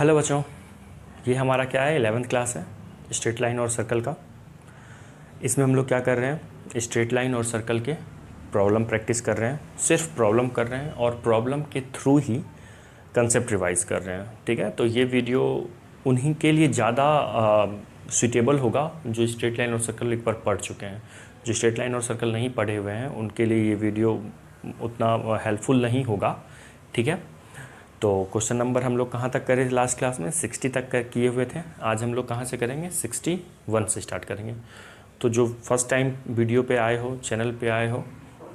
Hello बच्चों, ये हमारा क्या है 11th क्लास है स्ट्रेट लाइन और सर्कल का। इसमें हम लोग क्या कर रहे हैं, स्ट्रेट लाइन और सर्कल के प्रॉब्लम प्रैक्टिस कर रहे हैं, सिर्फ प्रॉब्लम कर रहे हैं और प्रॉब्लम के थ्रू ही कंसेप्ट रिवाइज कर रहे हैं। ठीक है, तो ये वीडियो उन्हीं के लिए ज़्यादा सूटेबल होगा जो स्ट्रेट लाइन और सर्कल एक बार पढ़ चुके हैं। जो स्ट्रेट लाइन और सर्कल नहीं पढ़े हुए हैं उनके लिए ये वीडियो उतना हेल्पफुल नहीं होगा। ठीक है, तो क्वेश्चन नंबर हम लोग कहाँ तक करे थे लास्ट क्लास में, 60 तक किए हुए थे। आज हम लोग कहाँ से करेंगे, 61 से स्टार्ट करेंगे। तो जो फर्स्ट टाइम वीडियो पे आए हो, चैनल पे आए हो,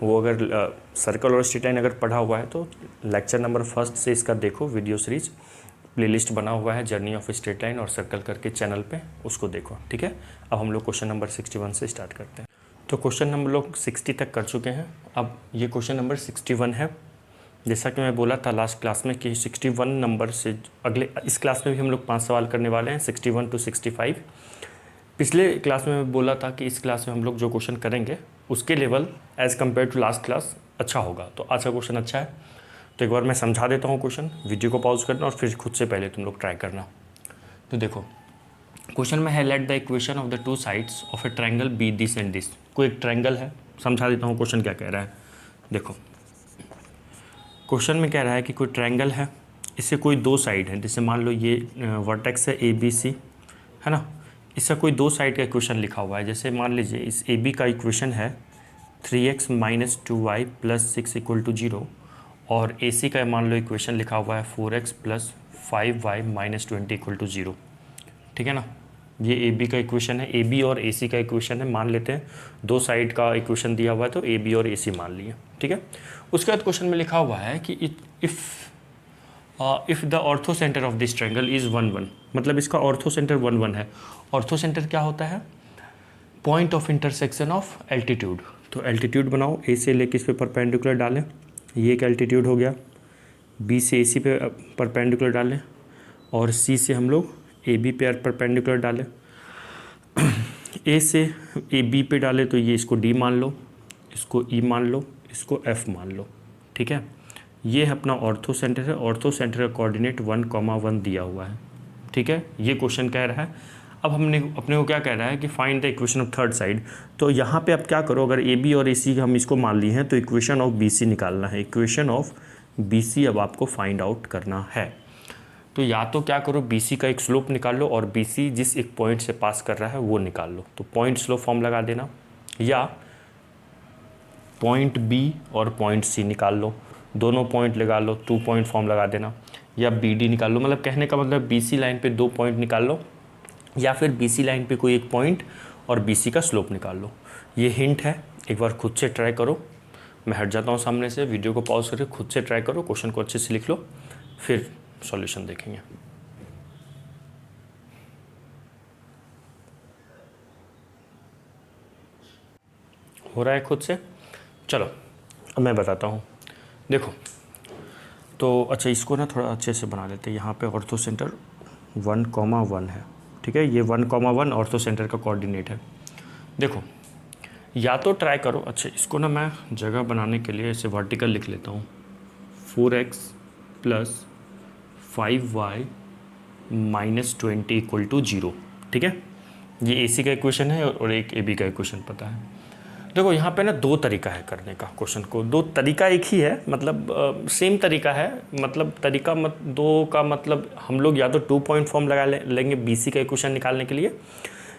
वो अगर सर्कल और स्ट्रेट लाइन अगर पढ़ा हुआ है तो लेक्चर नंबर 1 से इसका देखो, वीडियो सीरीज प्लेलिस्ट बना हुआ है जर्नी ऑफ स्ट्रेट लाइन और सर्कल करके चैनल पे, उसको देखो। ठीक है, अब हम लोग क्वेश्चन नंबर 61 से स्टार्ट करते हैं। तो क्वेश्चन नंबर लोग 60 तक कर चुके हैं, अब ये क्वेश्चन नंबर 61 है। जैसा कि मैं बोला था लास्ट क्लास में कि 61 नंबर से अगले इस क्लास में भी हम लोग 5 सवाल करने वाले हैं, 61 to 65। पिछले क्लास में मैं बोला था कि इस क्लास में हम लोग जो क्वेश्चन करेंगे उसके level as compare to last class अच्छा होगा। तो आज का क्वेश्चन अच्छा है, तो एक बार मैं समझा देता हूँ क्वेश्चन, वीडियो को पॉज करना और फिर खुद से पहले तुम लोग ट्राई करना। तो देखो क्वेश्चन में है, let the equation of the two sides of a triangle be this and this. कोई एक ट्रायंगल है, समझा देता हूँ क्वेश्चन क्या कह रहा है। देखो क्वेश्चन में कह रहा है कि कोई ट्रायंगल है, इससे कोई दो साइड है, जैसे मान लो ये वर्टेक्स है ABC, है ना। इसका कोई दो साइड का इक्वेशन लिखा हुआ है। जैसे मान लीजिए इस AB का इक्वेशन है 3x - 2y + 6 = 0 और AC का मान लो इक्वेशन लिखा हुआ है 4x + 5y - 20 = 0। ठीक है ना, ये AB का इक्वेशन है, AB और AC का इक्वेशन है। मान लेते हैं दो साइड का इक्वेशन दिया हुआ है तो AB और AC मान लिए। ठीक है, उसके बाद क्वेश्चन में लिखा हुआ है कि if the ortho centre of this triangle is 1 1, मतलब इसका ऑर्थो सेंटर 1 1 है। ऑर्थो सेंटर क्या होता है, point of intersection of altitude. तो एल्टीट्यूड बनाओ, A से लेके इस पे परपेंडिकुलर डालें, ये एक एल्टीट्यूड हो गया। B से AC पे परपेंडिकुलर डालें और C से हम लोग AB पे परपेंडिकुलर डालें। A से AB पे डाले तो ये इसको D मान लो, इसको E मान लो, इसको F मान लो। ठीक है, ये अपना ऑर्थो सेंटर है। ऑर्थो सेंटर का कोऑर्डिनेट 1,1 दिया हुआ है। ठीक है, ये क्वेश्चन कह रहा है। अब हमने अपने को क्या कह रहा है कि find the equation of third side. तो यहाँ पे अब क्या करो, अगर AB और AC हम इसको मान लिए हैं तो इक्वेशन ऑफ BC निकालना है। इक्वेशन ऑफ BC अब आपको फाइंड आउट करना है। तो या तो क्या करो, BC का एक स्लोप निकाल लो और BC जिस एक पॉइंट से पास कर रहा है वो निकाल लो। तो पॉइंट स्लोप फॉर्म लगा देना, या पॉइंट B और पॉइंट C निकाल लो, दोनों पॉइंट लगा लो, 2 पॉइंट फॉर्म लगा देना, या BD निकाल लो। मतलब कहने का मतलब BC लाइन पे 2 पॉइंट निकाल लो, या फिर BC लाइन पे कोई एक पॉइंट और BC का स्लोप निकाल लो। ये हिंट है, एक बार खुद से ट्राई करो। मैं हट जाता हूँ सामने से, वीडियो को पॉज करके खुद से ट्राई करो, क्वेश्चन को अच्छे से लिख लो, फिर सॉल्यूशन देखेंगे। हो रहा है खुद से, चलो अब मैं बताता हूँ। देखो तो अच्छा, इसको ना थोड़ा अच्छे से बना लेते हैं। यहाँ पे ऑर्थो सेंटर 1,1 है। ठीक है, ये 1,1 ऑर्थो सेंटर का कोऑर्डिनेट है। देखो या तो ट्राई करो, अच्छा इसको ना मैं जगह बनाने के लिए ऐसे वर्टिकल लिख लेता हूँ, 4x + 5y - 20 = 0। ठीक है, ये AC का इक्वेशन है और एक AB का इक्वेशन पता है। देखो यहाँ पे ना दो तरीका है करने का क्वेश्चन को, दो तरीका एक ही है, मतलब सेम तरीका है। मतलब तरीका दो का मतलब हम लोग या तो 2 पॉइंट फॉर्म लगा लेंगे BC का इक्वेशन निकालने के लिए,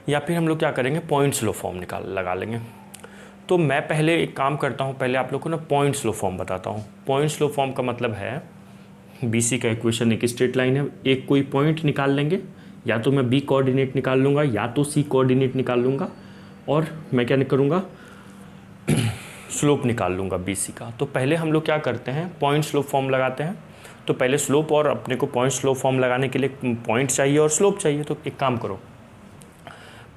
या फिर हम लोग क्या करेंगे, पॉइंट स्लो फॉर्म लगा लेंगे। तो मैं पहले एक काम करता हूँ, पहले आप लोग को ना पॉइंट स्लो फॉर्म बताता हूँ। पॉइंट स्लो फॉर्म का मतलब है BC का इक्वेशन एक स्ट्रेट लाइन है, एक कोई पॉइंट निकाल लेंगे, या तो मैं B कोऑर्डिनेट निकाल लूँगा या तो C कोऑर्डिनेट निकाल लूँगा, और मैं क्या करूँगा, स्लोप निकाल लूँगा BC का। तो पहले हम लोग क्या करते हैं, पॉइंट स्लोप फॉर्म लगाते हैं। तो पहले स्लोप, और अपने को पॉइंट स्लोप फॉर्म लगाने के लिए पॉइंट चाहिए और स्लोप चाहिए। तो एक काम करो,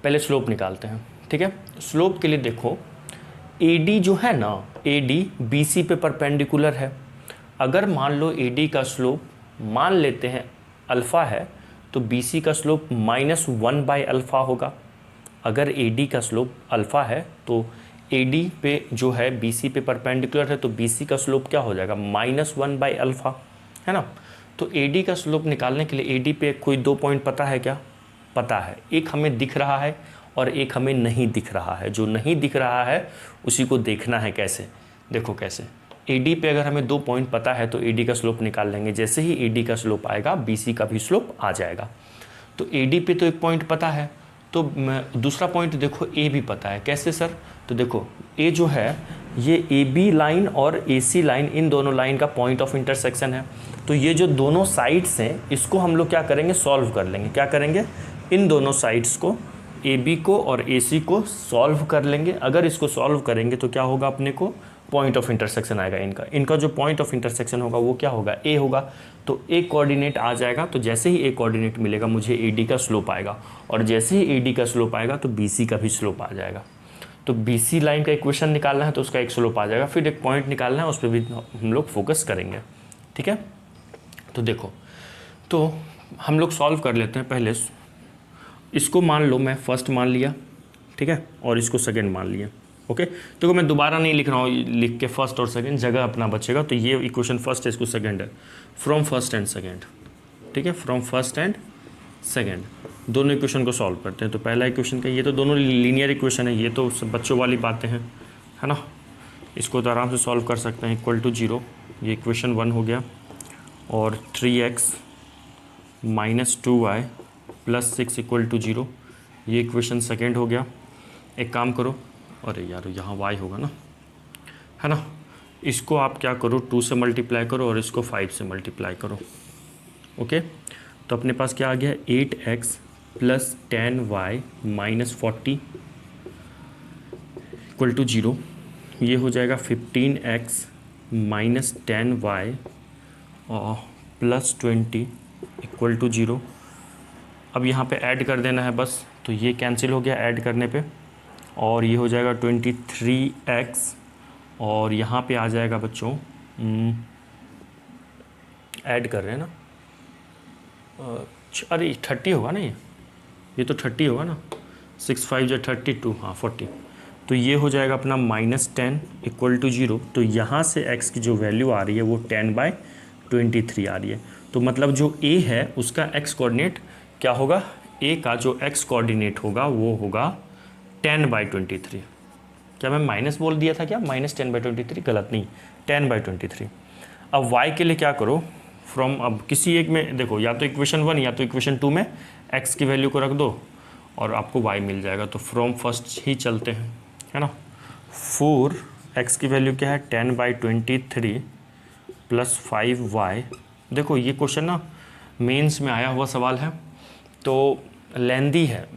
पहले स्लोप निकालते हैं। ठीक है, स्लोप के लिए देखो AD जो है ना, AD BC पे परपेंडिकुलर है। अगर मान लो AD का स्लोप मान लेते हैं अल्फ़ा है, तो BC का स्लोप -1/α होगा। अगर AD का स्लोप अल्फ़ा है तो AD पे जो है BC पे परपेंडिकुलर है, तो BC का स्लोप क्या हो जाएगा, -1/α, है ना। तो ए डी का स्लोप निकालने के लिए ए डी पे कोई 2 पॉइंट पता है क्या? पता है, एक हमें दिख रहा है और एक हमें नहीं दिख रहा है। जो नहीं दिख रहा है उसी को देखना है। कैसे? देखो कैसे, ए डी पे अगर हमें 2 पॉइंट पता है तो ए डी का स्लोप निकाल लेंगे। जैसे ही ए डी का स्लोप आएगा बी सी का भी स्लोप आ जाएगा। तो ए डी पे तो एक पॉइंट पता है, तो दूसरा पॉइंट देखो ए भी पता है। कैसे सर? तो देखो ए जो है ये ए बी लाइन और ए सी लाइन, इन दोनों लाइन का पॉइंट ऑफ इंटरसेक्शन है। तो ये जो दोनों साइड्स हैं इसको हम लोग क्या करेंगे? सॉल्व कर लेंगे। क्या करेंगे? इन दोनों साइड्स को, ए बी को और ए सी को सॉल्व कर लेंगे। अगर इसको सॉल्व करेंगे तो क्या होगा? अपने को पॉइंट ऑफ इंटरसेक्शन आएगा इनका। इनका जो पॉइंट ऑफ इंटरसेक्शन होगा वो क्या होगा? ए होगा। तो ए कोऑर्डिनेट आ जाएगा। तो जैसे ही ए कोऑर्डिनेट मिलेगा मुझे ए डी का स्लोप आएगा, और जैसे ही ए डी का स्लोप आएगा तो बी सी का भी स्लोप आ जाएगा। तो बी सी लाइन का इक्वेशन निकालना है तो उसका एक स्लोप आ जाएगा। फिर एक पॉइंट निकालना है, उस पर भी हम लोग फोकस करेंगे। ठीक है, तो देखो, तो हम लोग सॉल्व कर लेते हैं। पहले इसको मान लो मैं फर्स्ट मान लिया, ठीक है, और इसको सेकंड मान लिया। ओके, तो मैं दोबारा नहीं लिख रहा हूँ, लिख के फर्स्ट और सेकंड, जगह अपना बचेगा। तो ये इक्वेशन फर्स्ट है, इसको सेकंड है। फ्रॉम फर्स्ट एंड सेकंड, ठीक है, फ्रॉम फर्स्ट एंड सेकंड दोनों इक्वेशन को सॉल्व करते हैं। तो पहला इक्वेशन का, ये तो दोनों लीनियर इक्वेशन है, ये तो सब बच्चों वाली बातें हैं, है ना। इसको तो आराम से सॉल्व कर सकते हैं। इक्वल टू 0, ये इक्वेशन 1 हो गया, और 3x minus 2y plus 6 equal to 0, ये इक्वेशन सेकेंड हो गया। एक काम करो, अरे यार यहाँ y होगा ना, है ना, इसको आप क्या करो, 2 से मल्टीप्लाई करो और इसको 5 से मल्टीप्लाई करो। ओके, तो अपने पास क्या आ गया? 8x plus 10y minus 40 equal to 0, ये हो जाएगा 15x माइनस 10y और प्लस 20 इक्वल टू 0। अब यहाँ पे ऐड कर देना है बस, तो ये कैंसिल हो गया ऐड करने पे, और ये हो जाएगा 23x, और यहाँ पे आ जाएगा बच्चों, ऐड कर रहे हैं ना, अरे 30 होगा ना, ये तो 30 होगा ना, 6 5 जो 32, हाँ 40। तो ये हो जाएगा अपना -10 इक्वल टू 0। तो यहाँ से x की जो वैल्यू आ रही है वो 10/23 आ रही है। तो मतलब जो a है उसका x कोऑर्डिनेट क्या होगा? a का जो x कोऑर्डिनेट होगा वो होगा 10/23। क्या मैं माइनस बोल दिया था क्या? -10/23, गलत नहीं, 10/23। अब y के लिए क्या करो, फ्रॉम, अब किसी एक में देखो, या तो इक्वेशन 1 या तो इक्वेशन 2 में x की वैल्यू को रख दो और आपको y मिल जाएगा। तो फ्रॉम फर्स्ट ही चलते हैं, है ना। 4x की वैल्यू क्या है? 10/23 प्लस 5y। देखो ये क्वेश्चन ना मेंस में आया हुआ सवाल है, तो लेंदी है,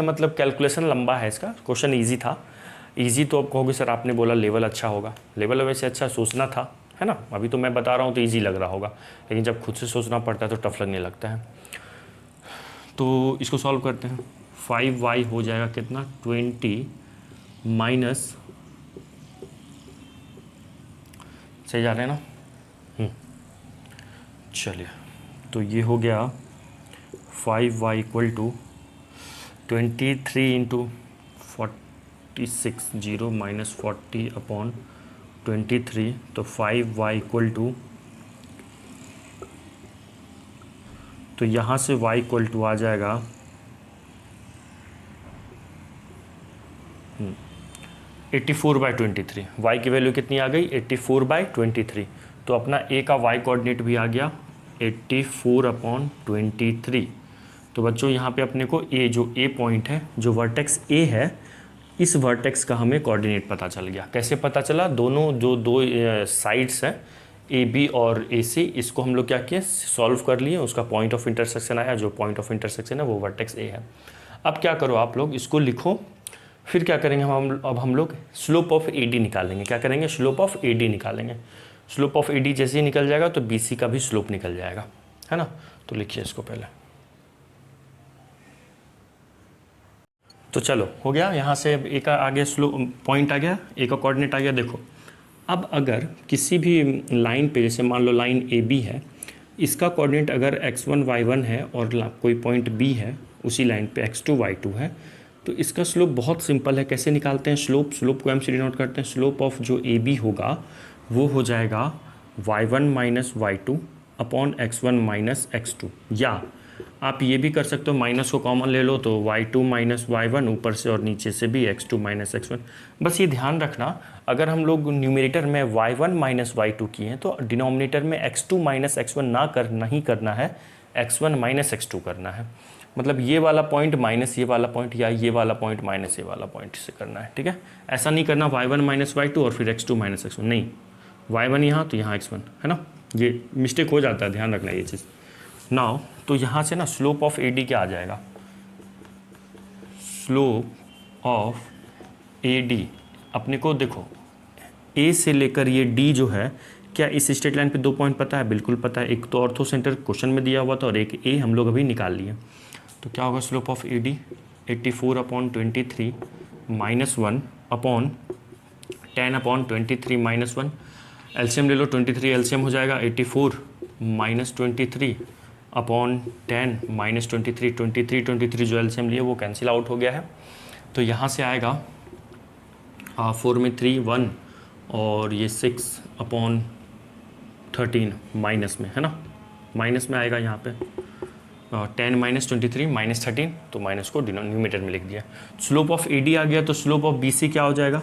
मतलब कैलकुलेशन लंबा है इसका। क्वेश्चन इजी था। इजी तो आप कहोगे सर आपने बोला लेवल अच्छा होगा, लेवल वैसे अच्छा सोचना था, है ना। अभी तो मैं बता रहा हूँ तो इजी लग रहा होगा, लेकिन जब खुद से सोचना पड़ता है तो टफ लगने लगता है। तो इसको सॉल्व करते हैं। 5y हो जाएगा कितना? 20 माइनस, सही जा रहे हैं ना? चलिए, तो ये हो गया 5y equal to 23 into 46, 0 minus 40 upon 23। तो 5y इक्वल टू, तो यहाँ से y इक्वल टू आ जाएगा 84/23। y की वैल्यू कितनी आ गई? 84/23। तो अपना a का y कोऑर्डिनेट भी आ गया 84/23। तो बच्चों यहाँ पे अपने को a, जो a पॉइंट है, जो वर्टेक्स a है, इस वर्टेक्स का हमें कोऑर्डिनेट पता चल गया। कैसे पता चला? दोनों जो दो साइड्स हैं ए बी और ए सी, इसको हम लोग क्या किए? सॉल्व कर लिए, उसका पॉइंट ऑफ इंटरसेक्शन आया। जो पॉइंट ऑफ इंटरसेक्शन है वो वर्टेक्स ए है। अब क्या करो आप लोग, इसको लिखो। फिर क्या करेंगे अब हम लोग स्लोप ऑफ ए डी निकालेंगे। क्या करेंगे? स्लोप ऑफ ए डी निकालेंगे। स्लोप ऑफ ए डी जैसे ही निकल जाएगा तो बी सी का भी स्लोप निकल जाएगा, है ना। तो लिखिए इसको पहले। तो चलो हो गया, यहाँ से ए का आ गया स्लोप पॉइंट आ गया, ए का कोऑर्डिनेट आ गया। देखो अब अगर किसी भी लाइन पे, जैसे मान लो लाइन ए बी है, इसका कोऑर्डिनेट अगर x1 y1 है और कोई पॉइंट b है उसी लाइन पे x2 y2 है, तो इसका स्लोप बहुत सिंपल है। कैसे निकालते हैं स्लोप? स्लोप को हम से डिनोट करते हैं। स्लोप ऑफ जो ए बी होगा वो हो जाएगा y1 minus y2 upon x1 minus x2, या आप ये भी कर सकते हो माइनस को कॉमन ले लो तो y2 माइनस y1 ऊपर से और नीचे से भी x2 माइनस x1। बस ये ध्यान रखना, अगर हम लोग न्यूमरेटर में y1 माइनस y2 किए हैं तो डिनोमिनेटर में x2 माइनस x1 नहीं करना है, x1 माइनस x2 करना है। मतलब ये वाला पॉइंट माइनस ये वाला पॉइंट, या ये वाला पॉइंट माइनस ये वाला पॉइंट से करना है, ठीक है। ऐसा नहीं करना y1 माइनस y2 और फिर x2 माइनस x1, नहीं, y1 यहाँ तो यहाँ x1, है ना, ये मिस्टेक हो जाता है, ध्यान रखना ये चीज़। नाउ तो यहाँ से ना स्लोप ऑफ AD क्या आ जाएगा, स्लोप ऑफ AD अपने को देखो A से लेकर ये D जो है, क्या इस स्ट्रेट लाइन पे 2 पॉइंट पता है, बिल्कुल पता है। एक तो ऑर्थो सेंटर क्वेश्चन में दिया हुआ था और एक A हम लोग अभी निकाल लिए। तो क्या होगा slope of AD 84/23 minus 1 upon 10/23 minus 1। LCM ले लो, 23 एलसीएम हो जाएगा 84 माइनस 23 अपॉन 10 माइनस 23 जो एलसीएम लिए वो कैंसिल आउट हो गया है। तो यहाँ से आएगा 4 में 3 1 और ये 6 अपॉन 13 माइनस में, है ना, माइनस में आएगा यहाँ पे 10 माइनस 23 माइनस 13, तो माइनस को न्यूमरेटर में लिख दिया। स्लोप ऑफ AD आ गया, तो स्लोप ऑफ BC क्या हो जाएगा,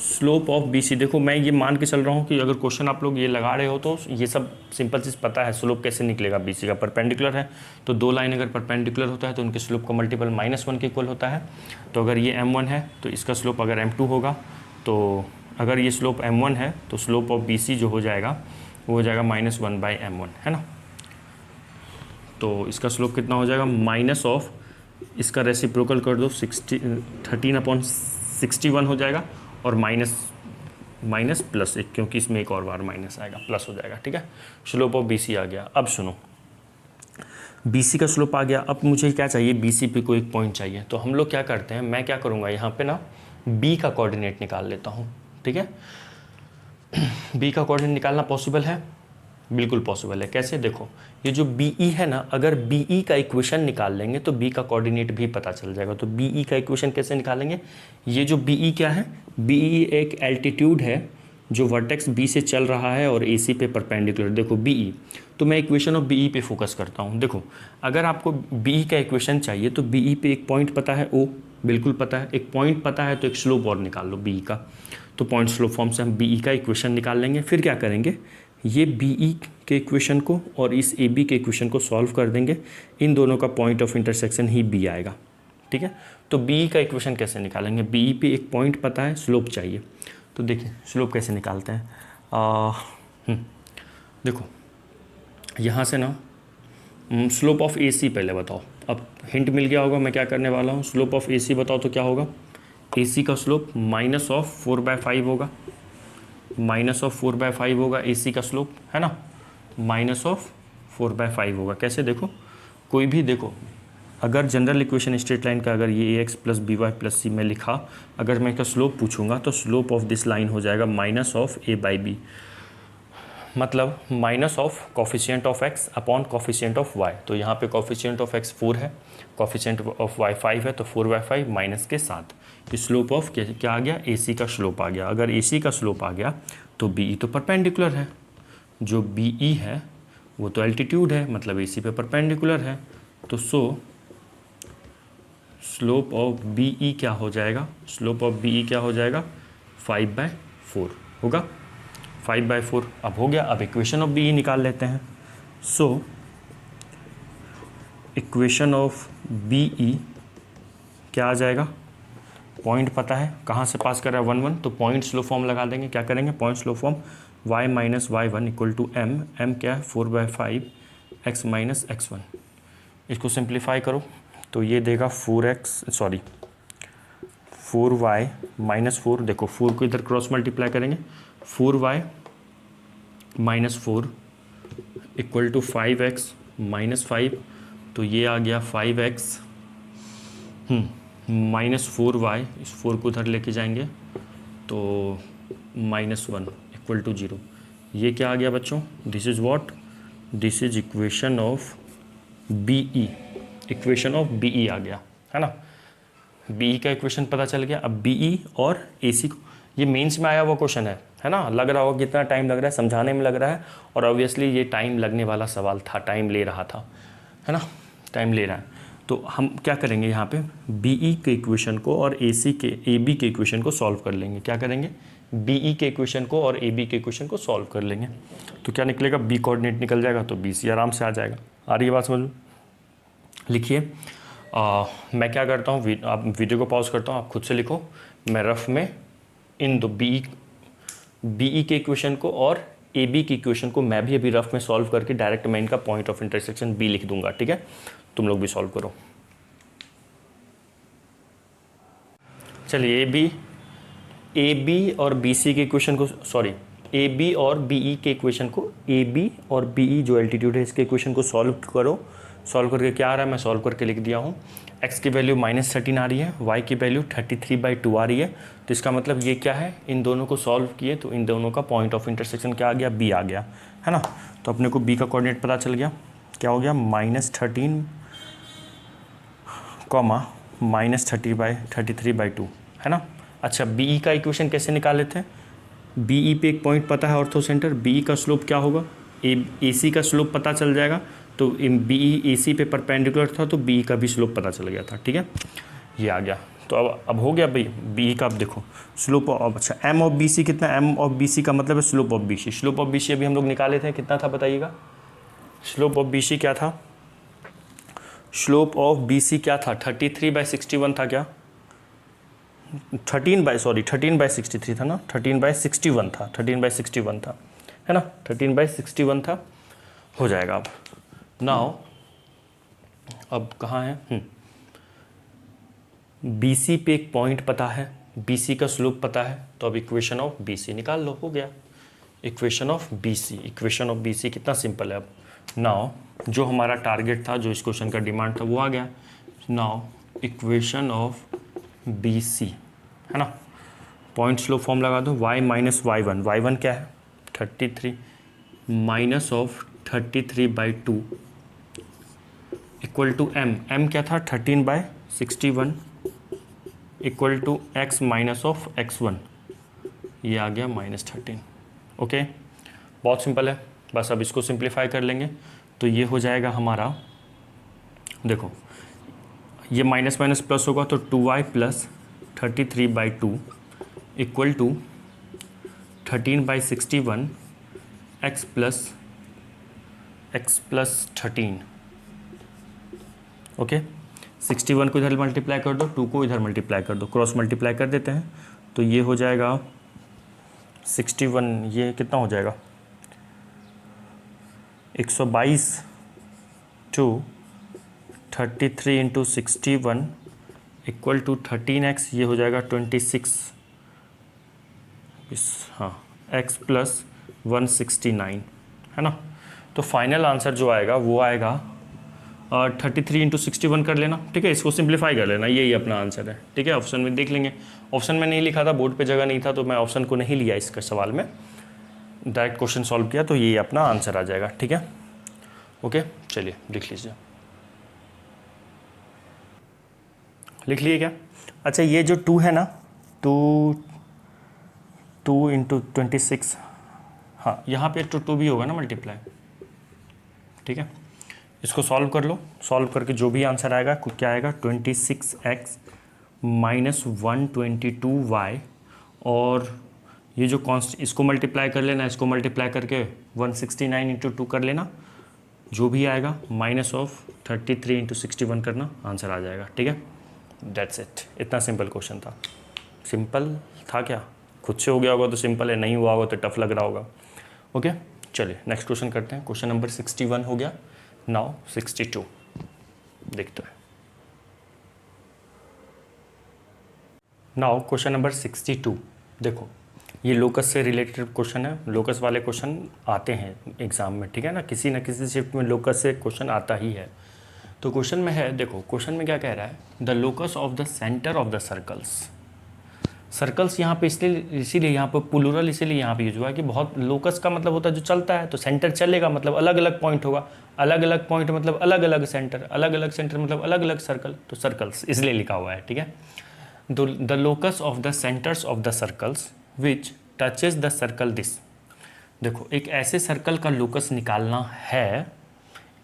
स्लोप ऑफ BC, देखो मैं ये मान के चल रहा हूँ कि अगर क्वेश्चन आप लोग ये लगा रहे हो तो ये सब सिंपल चीज़ पता है। स्लोप कैसे निकलेगा, BC का परपेंडिकुलर है तो 2 लाइन अगर परपेंडिकुलर होता है तो उनके स्लोप का मल्टीपल -1 के इक्वल होता है। तो अगर ये M1 है तो इसका स्लोप अगर M2 होगा, तो अगर ये स्लोप M1 है तो स्लोप ऑफ BC जो हो जाएगा वो हो जाएगा -1/M1, है ना। तो इसका स्लोप कितना हो जाएगा, माइनस ऑफ इसका रेसिप्रोकल कर दो 13/61 हो जाएगा, और माइनस प्लस 1, क्योंकि इसमें एक और बार माइनस आएगा, प्लस हो जाएगा, ठीक है। स्लोप ऑफ BC आ गया। अब सुनो, BC का स्लोप आ गया, अब मुझे क्या चाहिए, BC पे कोई एक पॉइंट चाहिए। तो हम लोग क्या करते हैं, मैं क्या करूँगा यहाँ पे ना B का कोऑर्डिनेट निकाल लेता हूँ, ठीक है। B का कोऑर्डिनेट निकालना पॉसिबल है, बिल्कुल पॉसिबल है। कैसे, देखो ये जो BE है ना, अगर BE का इक्वेशन निकाल लेंगे तो B का कोऑर्डिनेट भी पता चल जाएगा। तो BE का इक्वेशन कैसे निकालेंगे, ये जो BE क्या है, BE एक एल्टीट्यूड है जो वर्टेक्स B से चल रहा है और AC पे परपेंडिकुलर। देखो BE, तो मैं इक्वेशन ऑफ BE पे फोकस करता हूँ। देखो अगर आपको BE का इक्वेशन चाहिए तो BE पे एक पॉइंट पता है O, बिल्कुल पता है, एक पॉइंट पता है, तो एक स्लोप और निकाल लो BE का। तो पॉइंट स्लोप फॉर्म से हम BE का इक्वेशन निकाल लेंगे। फिर क्या करेंगे, ये BE के इक्वेशन को और इस AB के इक्वेशन को सॉल्व कर देंगे, इन दोनों का point of intersection he B आएगा, ठीक है। तो BE का इक्वेशन कैसे निकालेंगे, BE पे एक पॉइंट पता है, स्लोप चाहिए। तो देखिए स्लोप कैसे निकालते हैं, देखो यहाँ से ना स्लोप ऑफ AC पहले बताओ। अब हिंट मिल गया होगा मैं क्या करने वाला हूँ, स्लोप ऑफ AC बताओ तो क्या होगा, AC का स्लोप माइनस ऑफ 4/5 होगा, माइनस ऑफ 4/5 होगा AC का स्लोप, है ना, माइनस ऑफ 4/5 होगा। कैसे, देखो कोई भी, देखो अगर जनरल इक्वेशन स्ट्रेट लाइन का अगर ये AX + BY + C में लिखा, अगर मैं इसका स्लोप पूछूंगा तो स्लोप ऑफ दिस लाइन हो जाएगा माइनस ऑफ A/B, मतलब minus of coefficient of x upon coefficient of y। तो यहाँ पे कॉफिशिएंट ऑफ x 4 है, कॉफिशिएंट ऑफ y 5 है, तो 4/5 माइनस के साथ स्लोप ऑफ क्या आ गया, AC का स्लोप आ गया। अगर AC का स्लोप आ गया तो BE तो परपेंडिकुलर है, जो BE है वो तो एल्टीट्यूड है, मतलब AC पे परपेंडिकुलर है। तो स्लोप ऑफ BE क्या हो जाएगा, स्लोप ऑफ BE क्या हो जाएगा, 5/4 होगा, 5/4। अब हो गया, अब इक्वेशन ऑफ BE निकाल लेते हैं। इक्वेशन ऑफ BE क्या आ जाएगा, पॉइंट पता है, कहाँ से पास कर रहा है 1 1, तो पॉइंट स्लो फॉर्म लगा देंगे। क्या करेंगे, point slow form y - y1 = m क्या है 4/5 x - x1। इसको सिंप्लीफाई करो तो ये देगा 4y - 4, देखो 4 को इधर क्रॉस मल्टीप्लाई करेंगे, 4y - 4 = 5x - 5, तो ये आ गया 5x -4y, इस 4 को उधर लेके जाएंगे तो -1 = 0। ये क्या आ गया बच्चों, this is what, this is equation of BE, equation of BE आ गया, है ना। BE का इक्वेशन पता चल गया। अब BE और AC को ये मेंस में आया हुआ क्वेश्चन है ना। लग रहा होगा कितना टाइम लग रहा है, समझाने में लग रहा है, और ऑब्वियसली ये टाइम लगने वाला सवाल था, टाइम ले रहा था, है ना, टाइम ले रहा है। तो हम क्या करेंगे यहाँ पे, बीई के इक्वेशन को और एबी के इक्वेशन को सॉल्व कर लेंगे। क्या करेंगे, बीई के इक्वेशन को और एबी के इक्वेशन को सॉल्व कर लेंगे। तो क्या निकलेगा, बी कोऑर्डिनेट निकल जाएगा, तो बी सी आराम से आ जाएगा। आ रही है बात समझ में? लिखिए, मैं क्या करता हूँ, आप वीडियो को पॉज करता हूँ, आप खुद से लिखो। मैं रफ में इन दो बीई के इक्वेशन को और एबी की इक्वेशन को मैं भी अभी रफ में सॉल्व करके डायरेक्ट मैं इनका पॉइंट ऑफ इंटरसेक्शन बी लिख दूंगा, ठीक है। तुम लोग भी सॉल्व करो। चलिए, एबी और बीसी के इक्वेशन को, सॉरी, एबी और बीई के इक्वेशन को, एबी और बीई जो एल्टीट्यूड है इसके इक्वेशन को सॉल्व करो। सॉल्व करके क्या आ रहा है, मैं सॉल्व करके लिख दिया हूँ। x की वैल्यू -13 आ रही है, y की वैल्यू 33/2 आ रही है। तो इसका मतलब ये क्या है, इन दोनों को सॉल्व किए तो इन दोनों का पॉइंट ऑफ इंटरसेक्शन क्या आ गया, b आ गया, है ना। तो अपने को b का कोऑर्डिनेट पता चल गया, क्या हो गया, -13, -33/2, है ना। अच्छा, बीई का इक्वेशन कैसे निकाले थे, बीई पे एक पॉइंट पता है ऑर्थो सेंटर, बीई का स्लोप क्या होगा, एसी का स्लोप पता चल जाएगा। तो बीई एसी पे परपेंडिकुलर था तो बीई का भी स्लोप पता चल गया था, ठीक है, ये आ गया। तो अब हो गया भाई बीई का। अब देखो स्लोप ऑफ, अच्छा, एम ऑफ बी सी कितना, एम ऑफ बी सी का मतलब है slope of B C. Slope of B C अभी हम लोग निकाले थे, कितना था बताइएगा, स्लोप ऑफ बी सी क्या था, स्लोप ऑफ बी सी क्या था, 33/61 था क्या, 13/63 था ना, 13/61 था, 13/61 था, है ना, 13/61 था, हो जाएगा। अब नाउ अब कहाँ है, BC पे एक पॉइंट पता है, BC का स्लोप पता है, तो अब इक्वेशन ऑफ BC निकाल लो, हो गया equation of BC। Equation of BC कितना सिंपल है। अब नाउ जो हमारा टारगेट था, जो इस क्वेश्चन का डिमांड था, वो आ गया। नाउ इक्वेशन ऑफ BC, है ना, पॉइंट स्लोप फॉर्म लगा दो, y - y1, y1 क्या है 33 minus of 33/2 equal to m क्या था 13/61 equal to x minus of x1, ये आ गया -13। ओके, बहुत सिंपल है, बस अब इसको सिंप्लीफाई कर लेंगे तो ये हो जाएगा हमारा, देखो ये माइनस माइनस प्लस होगा तो 2y + 33/2 equal to 13/61 x + 13। Okay, 61 को इधर मल्टीप्लाई कर दो, 2 को इधर मल्टीप्लाई कर दो, क्रॉस मल्टीप्लाई कर देते हैं तो ये हो जाएगा 61, ये कितना हो जाएगा 122 टू 33 × 61 इक्वल टू 13x, ये हो जाएगा 26, हाँ, x + 169, है ना। तो फाइनल आंसर जो आएगा वो आएगा 33 × 61 कर लेना, ठीक है, इसको सिंप्लीफाई कर लेना, यही अपना आंसर है, ठीक है। ऑप्शन में देख लेंगे, ऑप्शन में नहीं लिखा था, बोर्ड पे जगह नहीं था तो मैं ऑप्शन को नहीं लिया इसका सवाल में, डायरेक्ट क्वेश्चन सॉल्व किया तो यही अपना आंसर आ जाएगा, ठीक है। ओके, चलिए लिख लीजिए, लिख लिए क्या। अच्छा, ये जो 2 है ना, 2 × 26, हाँ, यहाँ पे 2 भी होगा ना मल्टीप्लाई, ठीक है। इसको सॉल्व कर लो, सॉल्व करके जो भी आंसर आएगा क्या आएगा 26x - 122y, और ये जो कॉन्स्ट, इसको मल्टीप्लाई कर लेना, इसको मल्टीप्लाई करके 169 × 2 कर लेना, जो भी आएगा -33 × 61 करना, आंसर आ जाएगा, ठीक है। दैट्स इट, इतना सिंपल क्वेश्चन था। सिंपल था क्या, खुद से हो गया होगा तो सिंपल है, नहीं हुआ होगा तो टफ लग रहा होगा। ओके, चलिए नेक्स्ट क्वेश्चन करते हैं। क्वेश्चन नंबर 61 हो गया, नाउ 62 देखते हैं। नाउ क्वेश्चन नंबर 62, देखो ये लोकस से रिलेटेड क्वेश्चन है, लोकस वाले क्वेश्चन आते हैं एग्जाम में, ठीक है ना, किसी न किसी शिफ्ट में लोकस से क्वेश्चन आता ही है। तो क्वेश्चन में है, देखो क्वेश्चन में क्या कह रहा है, the locus of the centre of the circles. Circles यहाँ पे इसीलिए यहाँ पे प्लूरल इसीलिए यहाँ पे यूज हुआ है कि बहुत, लोकस का मतलब होता है जो चलता है, तो सेंटर चलेगा मतलब अलग अलग पॉइंट होगा, अलग अलग पॉइंट मतलब अलग अलग सेंटर, अलग अलग सेंटर मतलब अलग अलग सर्कल, तो सर्कल्स इसलिए लिखा हुआ है, ठीक है। The locus of the centres of the circles which touches the circle this. देखो एक ऐसे सर्कल का लोकस निकालना है,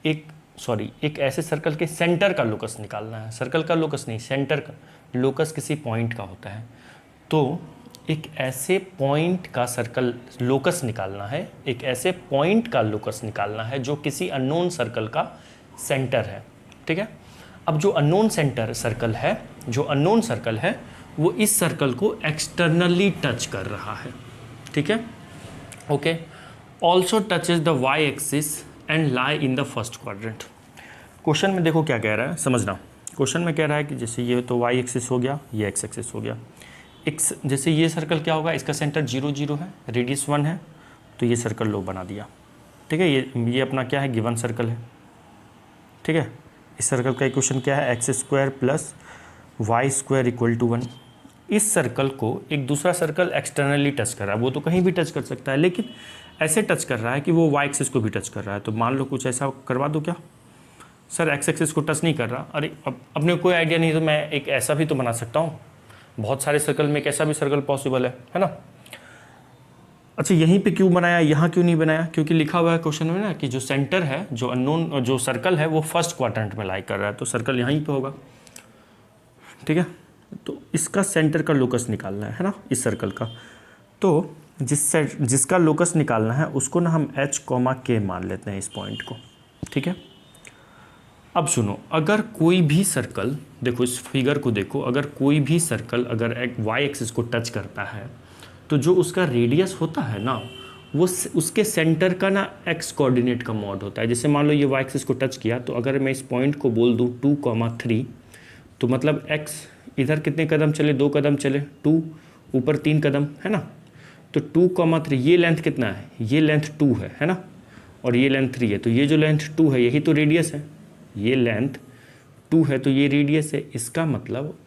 एक ऐसे सर्कल के सेंटर का लोकस निकालना है, सर्कल का लोकस नहीं, सेंटर का लोकस किसी पॉइंट का होता है। तो एक ऐसे पॉइंट का सर्कल लोकस निकालना है, एक ऐसे पॉइंट का लोकस निकालना है जो किसी अननोन सर्कल का सेंटर है। ठीक है, अब जो अननोन सर्कल है वो इस सर्कल को एक्सटर्नली टच कर रहा है। ठीक है, okay. Also touches the Y axis and lie in the first quadrant. Question में देखो क्या कह रहा है, समझना। क्वेश्चन में कह रहा है कि जैसे ये तो वाई एक्सिस हो गया, ये एक्स एक्सिस हो गया। जैसे ये सर्कल क्या होगा, इसका सेंटर 0 0 है, रेडियस 1 है, तो ये सर्कल लो बना दिया। ठीक है, ये अपना क्या है, गिवन सर्कल है। ठीक है, इस सर्कल का इक्वेशन क्या है, x² plus y² equal to 1। इस सर्कल को एक दूसरा सर्कल एक्सटर्नली टच कर रहा है, वो तो कहीं भी टच कर सकता है, लेकिन ऐसे टच कर रहा है कि वो y एक्सिस को भी टच कर रहा है। तो मान लो कुछ ऐसा करवा दो, क्या सर x एक्सिस को टच नहीं कर रहा, अरे अब अपने कोई आइडिया नहीं, तो मैं एक ऐसा भी तो बना सकता हूँ। बहुत सारे सर्कल में एक ऐसा भी सर्कल पॉसिबल है ना। अच्छा, यहीं पे क्यों बनाया, यहाँ क्यों नहीं बनाया, क्योंकि लिखा हुआ है क्वेश्चन में ना कि जो सेंटर है, जो अननोन जो सर्कल है वो फर्स्ट क्वाड्रेंट में लाई कर रहा है, तो सर्कल यहीं पे होगा। ठीक है, तो इसका सेंटर का लोकस निकालना है ना, इस सर्कल का। तो जिसका लोकस निकालना है उसको ना हम h, k मान लेते हैं इस पॉइंट को। ठीक है, अब सुनो, अगर कोई भी सर्कल, देखो इस फिगर को देखो, अगर कोई भी सर्कल अगर y एक्सिस को टच करता है तो जो उसका रेडियस होता है ना, वो उसके सेंटर का ना x कोऑर्डिनेट का मॉड होता है। जैसे मान लो ये y एक्सिस को टच किया, तो अगर मैं इस पॉइंट को बोल दूँ 2, 3, तो मतलब x इधर कितने कदम चले, 2 कदम चले, 2 ऊपर 3 कदम है ना। तो 2, 3, ये लेंथ कितना है, ये लेंथ 2 है ना, और ये लेंथ 3 है। तो ये जो लेंथ 2 है यही तो रेडियस है, ये लेंथ 2 है तो ये रेडियस है। इसका मतलब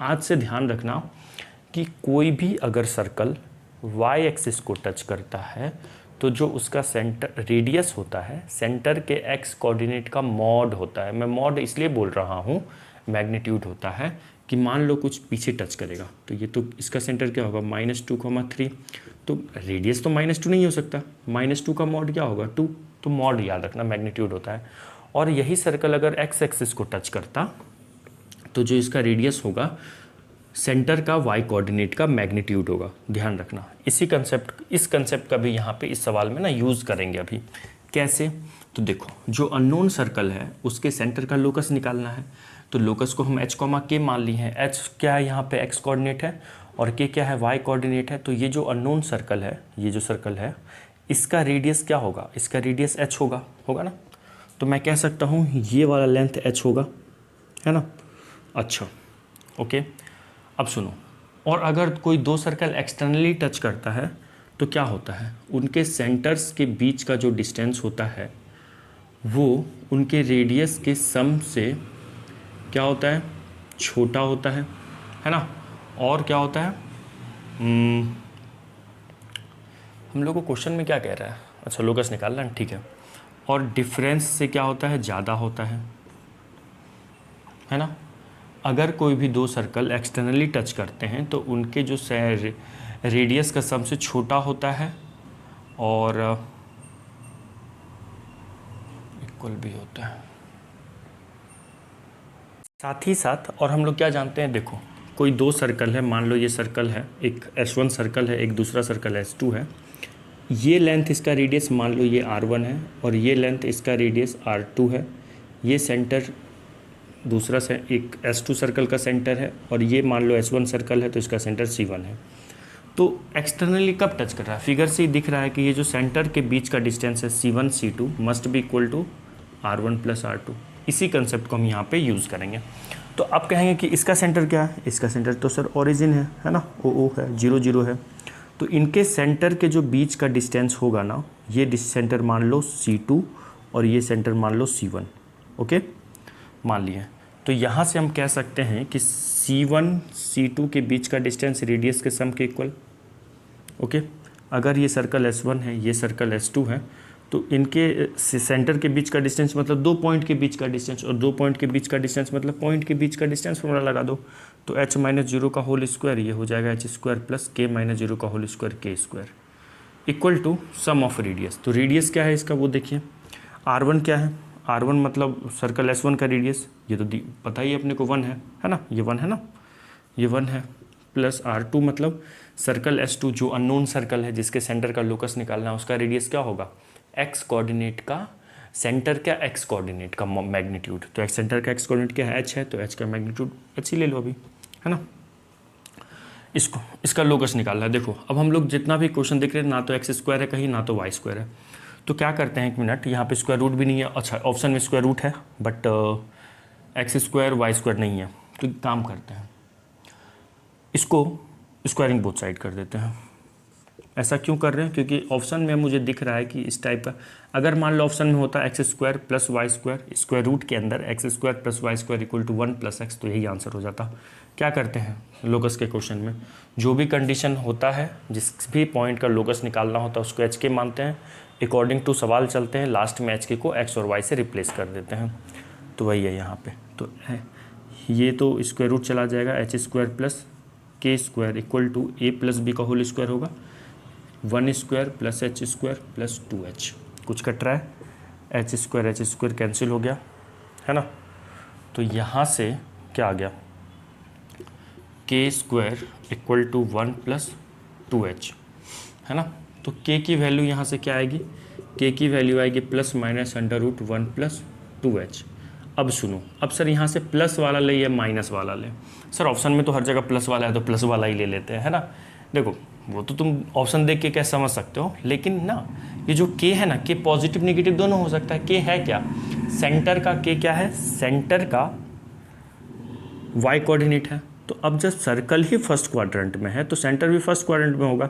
आज से ध्यान रखना कि कोई भी अगर सर्कल y एक्सिस को टच करता है तो जो उसका सेंटर रेडियस होता है, सेंटर के x कोऑर्डिनेट का मॉड होता है। मैं मॉड इसलिए बोल रहा हूँ, मैग्नीट्यूड होता है कि मान लो कुछ पीछे टच करेगा, तो ये तो इसका सेंटर क्या होगा, -2, 3, तो रेडियस तो -2 नहीं हो सकता, -2 का मॉड क्या होगा, 2। तो मॉड याद रखना, मैग्नीट्यूड होता है। और यही सर्कल अगर x एक्सिस को टच करता तो जो इसका रेडियस होगा, सेंटर का y कोऑर्डिनेट का मैग्नीट्यूड होगा, ध्यान रखना। इस कंसेप्ट का भी यहाँ पे इस सवाल में ना यूज़ करेंगे। अभी कैसे, तो देखो जो अननोन सर्कल है उसके सेंटर का लोकस निकालना है, तो लोकस को हम h, k मान ली है। h क्या है यहाँ पे, x कोऑर्डिनेट है, और k क्या है, y कोऑर्डिनेट है। तो ये जो अननोन सर्कल है, ये जो सर्कल है, इसका रेडियस क्या होगा, इसका रेडियस h होगा ना। तो मैं कह सकता हूँ ये वाला लेंथ h होगा, है ना। अच्छा, ओके। अब सुनो, और अगर कोई 2 सर्कल एक्सटर्नली टच करता है तो क्या होता है, उनके सेंटर्स के बीच का जो डिस्टेंस होता है वो उनके रेडियस के सम से क्या होता है, छोटा होता है ना। और क्या होता है, हम लोग को क्वेश्चन में क्या कह रहा है, अच्छा लोकस निकालना है, ठीक है। और डिफरेंस से क्या होता है, ज़्यादा होता है ना। अगर कोई भी 2 सर्कल एक्सटर्नली टच करते हैं तो उनके जो रेडियस का सम से छोटा होता है और इक्वल भी होता है साथ ही साथ। और हम लोग क्या जानते हैं, देखो कोई 2 सर्कल है, मान लो ये सर्कल है, एक S1 सर्कल है, एक दूसरा सर्कल S2 है। ये लेंथ इसका रेडियस मान लो ये R1 है और ये लेंथ इसका रेडियस R2 है। ये सेंटर दूसरा से एक S2 सर्कल का सेंटर है और ये मान लो S1 सर्कल है तो इसका सेंटर C1 है। तो एक्सटर्नली कब टच कर रहा है, फिगर से ही दिख रहा है कि ये जो सेंटर के बीच का डिस्टेंस है C1 C2 must be equal to R1 + R2। इसी कंसेप्ट को हम यहाँ पे यूज़ करेंगे। तो अब कहेंगे कि इसका सेंटर क्या है, इसका सेंटर तो सर ओरिजिन है ना, O है, 0 0 है। तो इनके सेंटर के जो बीच का डिस्टेंस होगा ना, ये सेंटर मान लो C2 और ये सेंटर मान लो C1, ओके मान लिए। तो यहाँ से हम कह सकते हैं कि C1 C2 के बीच का डिस्टेंस रेडियस के सम के इक्वल, ओके। अगर ये सर्कल S1 है, ये सर्कल S2 है, तो इनके सेंटर के बीच का डिस्टेंस मतलब 2 पॉइंट के बीच का डिस्टेंस, और 2 पॉइंट के बीच का डिस्टेंस मतलब पॉइंट के बीच का डिस्टेंस फॉर्मूला लगा दो। तो h माइनस 0 का होल स्क्वायर ये हो जाएगा h square plus k minus 0 का whole square k square equal to sum of radius. तो रेडियस क्या है इसका वो देखिए, r1 क्या है, r1 मतलब सर्कल S1 का रेडियस, ये तो पता ही अपने को 1 है ना, ये 1 है ना, ये 1 है, प्लस r2 मतलब सर्कल S2 जो अननोन सर्कल है जिसके सेंटर का लोकस निकालना है, उसका रेडियस क्या होगा, x कोऑर्डिनेट का सेंटर का x कोऑर्डिनेट का मैग्नीट्यूड। तो एक्स सेंटर का x कोऑर्डिनेट क्या है, h है, तो h का मैग्नीट्यूड h ही ले लो अभी, है ना। इसका लोकस निकालना है। देखो अब हम लोग जितना भी क्वेश्चन देख रहे हैं ना तो एक्स स्क्वायर है कहीं, ना तो वाई स्क्वायर है। तो क्या करते हैं, 1 मिनट, यहाँ पे स्क्वायर रूट भी नहीं है, अच्छा ऑप्शन में स्क्वायर रूट है but X square Y square नहीं है। तो काम करते हैं, इसको स्क्वायरिंग बोथ साइड कर देते हैं। ऐसा क्यों कर रहे हैं, क्योंकि ऑप्शन में मुझे दिख रहा है कि इस टाइप का, अगर मान लो ऑप्शन में होता X square plus Y square, square root के अंदर X square plus Y square equal to 1 plus X, तो यही आंसर हो जाता। क्या करते हैं लोकस के क्वेश्चन में, जो भी कंडीशन होता है जिस भी पॉइंट का लोकस निकालना होता है उसको एच के मानते हैं, अकॉर्डिंग टू सवाल चलते हैं, लास्ट में एच के को एक्स और वाई से रिप्लेस कर देते हैं। तो वही है यहाँ पे, तो ये तो स्क्वायर रूट चला जाएगा, h square plus k square equal to a plus b का होल स्क्वायर होगा, 1 square plus h square plus 2h, कुछ कट रहा है, एच स्क्वायर कैंसिल हो गया, है ना। तो यहाँ से क्या आ गया, के square equal to 1 plus 2h, है ना। तो k की वैल्यू यहाँ से क्या आएगी, k की वैल्यू आएगी plus minus under root 1 plus 2h। अब सुनो, अब सर यहाँ से प्लस वाला ले या माइनस वाला ले, सर ऑप्शन में तो हर जगह प्लस वाला है तो प्लस वाला ही ले लेते हैं, है ना। देखो वो तो तुम ऑप्शन देख के क्या समझ सकते हो, लेकिन ना ये जो k है ना, k पॉजिटिव नेगेटिव दोनों हो सकता है। k है क्या, सेंटर का k क्या है, सेंटर का y कोऑर्डिनेट है। तो अब जब सर्कल ही फर्स्ट क्वाड्रेंट में है तो सेंटर भी फर्स्ट क्वाड्रेंट में होगा,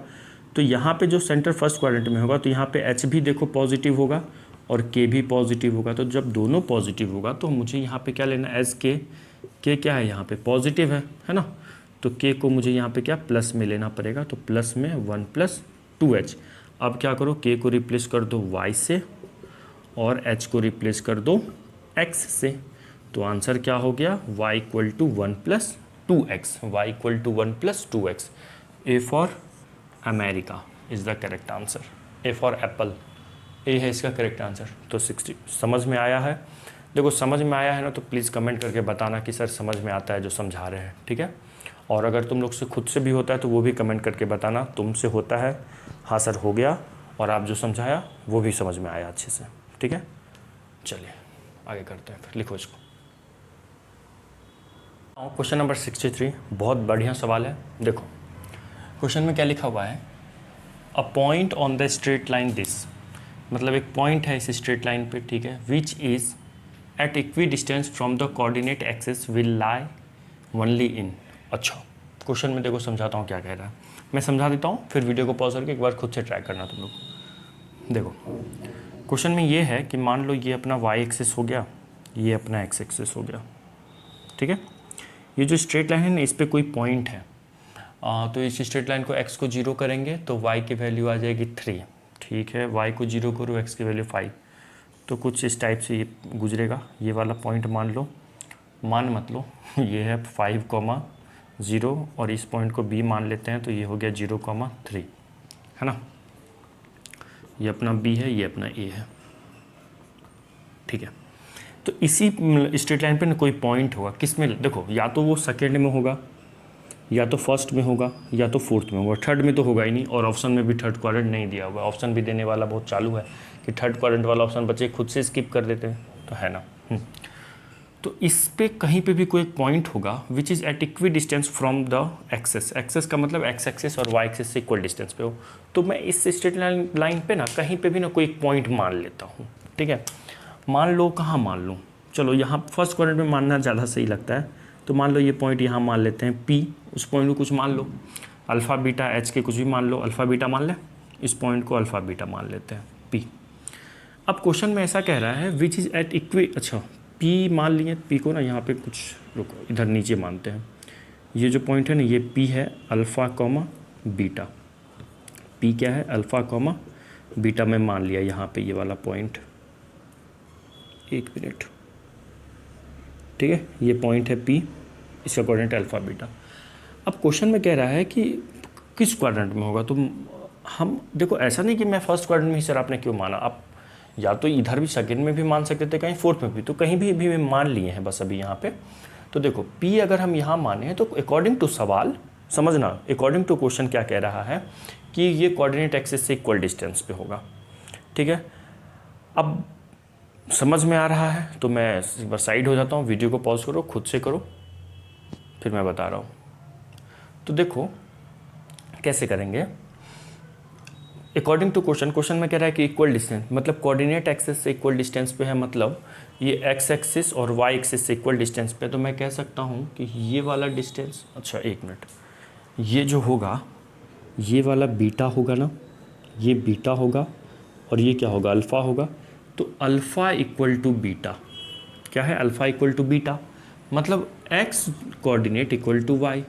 तो यहाँ पे जो सेंटर फर्स्ट क्वाड्रेंट में होगा तो यहाँ पे h भी देखो पॉजिटिव होगा और k भी पॉजिटिव होगा। तो जब दोनों पॉजिटिव होगा तो मुझे यहाँ पे क्या लेना, एज k क्या है यहाँ पे पॉजिटिव है ना। तो k को मुझे यहाँ पे क्या प्लस में लेना पड़ेगा, तो प्लस में 1 प्लस 2h। अब क्या करो, k को रिप्लेस कर दो y से और h को रिप्लेस कर दो x से। तो आंसर क्या हो गया, y equal to 1 plus 2x, y equal to 1 plus 2x। A for America is the correct answer, A for apple, A है इसका करेक्ट आंसर। तो 60 समझ में आया है। देखो समझ में आया है ना, तो प्लीज़ कमेंट करके बताना कि सर समझ में आता है जो समझा रहे हैं, ठीक है। और अगर तुम लोग से खुद से भी होता है तो वो भी कमेंट करके बताना, तुमसे होता है हाँ सर हो गया, और आप जो समझाया वो भी समझ में आया अच्छे से, ठीक है। चलिए आगे करते हैं, फिर लिखो इसको। क्वेश्चन नंबर 63 बहुत बढ़िया सवाल है। देखो क्वेश्चन में क्या लिखा हुआ है, a point on the straight line this, मतलब एक पॉइंट है इस स्ट्रेट लाइन पे, ठीक है, which is at equidistance from the coordinate axis will lie only in. अच्छा क्वेश्चन में देखो समझाता हूँ क्या कह रहा है, मैं समझा देता हूँ, फिर वीडियो को पॉज करके एक बार खुद से ट्राई करना तुम लोग। देखो क्वेश्चन में ये है कि मान लो ये अपना y एक्सिस हो गया, ये अपना x एक्सिस हो गया, ठीक है। ये जो स्ट्रेट लाइन है ना इस पर कोई पॉइंट है, तो इस स्ट्रेट लाइन को x को 0 करेंगे तो y की वैल्यू आ जाएगी 3, ठीक है। y को 0 करो, x की वैल्यू 5, तो कुछ इस टाइप से ये गुजरेगा। ये वाला पॉइंट मान लो, मान मत लो, ये है 5,0 और इस पॉइंट को b मान लेते हैं, तो ये हो गया 0,3, है ना। ये अपना b है, ये अपना a है, ठीक है। तो इसी स्ट्रेट लाइन पे ना कोई पॉइंट होगा, किस में, देखो या तो वो सेकेंड में होगा, या तो फर्स्ट में होगा, या तो फोर्थ में होगा, थर्ड में तो होगा ही नहीं। और ऑप्शन में भी थर्ड क्वाड्रेंट नहीं दिया हुआ, ऑप्शन भी देने वाला बहुत चालू है कि थर्ड क्वाड्रेंट वाला ऑप्शन बच्चे खुद से स्किप कर देते हैं, तो है ना। तो इस पे कहीं पे भी कोई पॉइंट होगा which is at equidistance from the axes, axes का मतलब एक्स एक्सेस और वाई एक्सेस से इक्वल डिस्टेंस पे हो। तो मैं इस स्ट्रेट लाइन पे ना कहीं पे भी ना कोई पॉइंट मान लेता हूँ, ठीक है। मान लो कहाँ मान लूँ, चलो यहाँ फर्स्ट क्वाड्रेंट में मानना ज़्यादा सही लगता है, तो मान लो ये पॉइंट यहाँ मान लेते हैं P, उस पॉइंट को कुछ मान लो, अल्फ़ा बीटा H के कुछ भी मान लो, अल्फ़ा बीटा मान ले, इस पॉइंट को अल्फ़ा बीटा मान लेते हैं P। अब क्वेश्चन में ऐसा कह रहा है विच इज़ एट इक्वी, अच्छा P मान लिए, P को ना यहाँ पे कुछ रुको इधर नीचे मानते हैं, ये जो पॉइंट है ना ये P है अल्फ़ा कॉमा बीटा, P क्या है अल्फ़ा कॉमा बीटा में मान लिया यहाँ पे ये वाला पॉइंट, 1 मिनट, ठीक है, ये पॉइंट है P, इसका कोऑर्डिनेट अल्फ़ा बीटा। अब क्वेश्चन में कह रहा है कि किस क्वाड्रेंट में होगा, तो हम देखो ऐसा नहीं कि मैं फर्स्ट क्वाड्रेंट में ही सर आपने क्यों माना, आप या तो इधर भी सेकंड में भी मान सकते थे, कहीं फोर्थ में भी, तो कहीं भी मान लिए हैं बस अभी यहाँ पे। तो देखो P अगर हम यहाँ माने हैं तो अकॉर्डिंग टू सवाल समझना, अकॉर्डिंग टू क्वेश्चन क्या कह रहा है कि ये कोऑर्डिनेट एक्सिस से इक्वल डिस्टेंस पे होगा, ठीक है। अब समझ में आ रहा है तो मैं एक बार साइड हो जाता हूँ, वीडियो को पॉज करो, खुद से करो, फिर मैं बता रहा हूँ। तो देखो कैसे करेंगे, अकॉर्डिंग टू क्वेश्चन में कह रहा है कि इक्वल डिस्टेंस, मतलब कोऑर्डिनेट एक्सिस से इक्वल डिस्टेंस पे है, मतलब ये एक्स एक्सिस और वाई एक्सिस से इक्वल डिस्टेंस पे। तो मैं कह सकता हूँ कि ये वाला डिस्टेंस, अच्छा 1 मिनट, ये जो होगा ये वाला बीटा होगा ना, ये बीटा होगा और ये क्या होगा, अल्फ़ा होगा। तो अल्फ़ा इक्वल टू बीटा क्या है, अल्फ़ा इक्वल टू बीटा, मतलब x coordinate equal to y.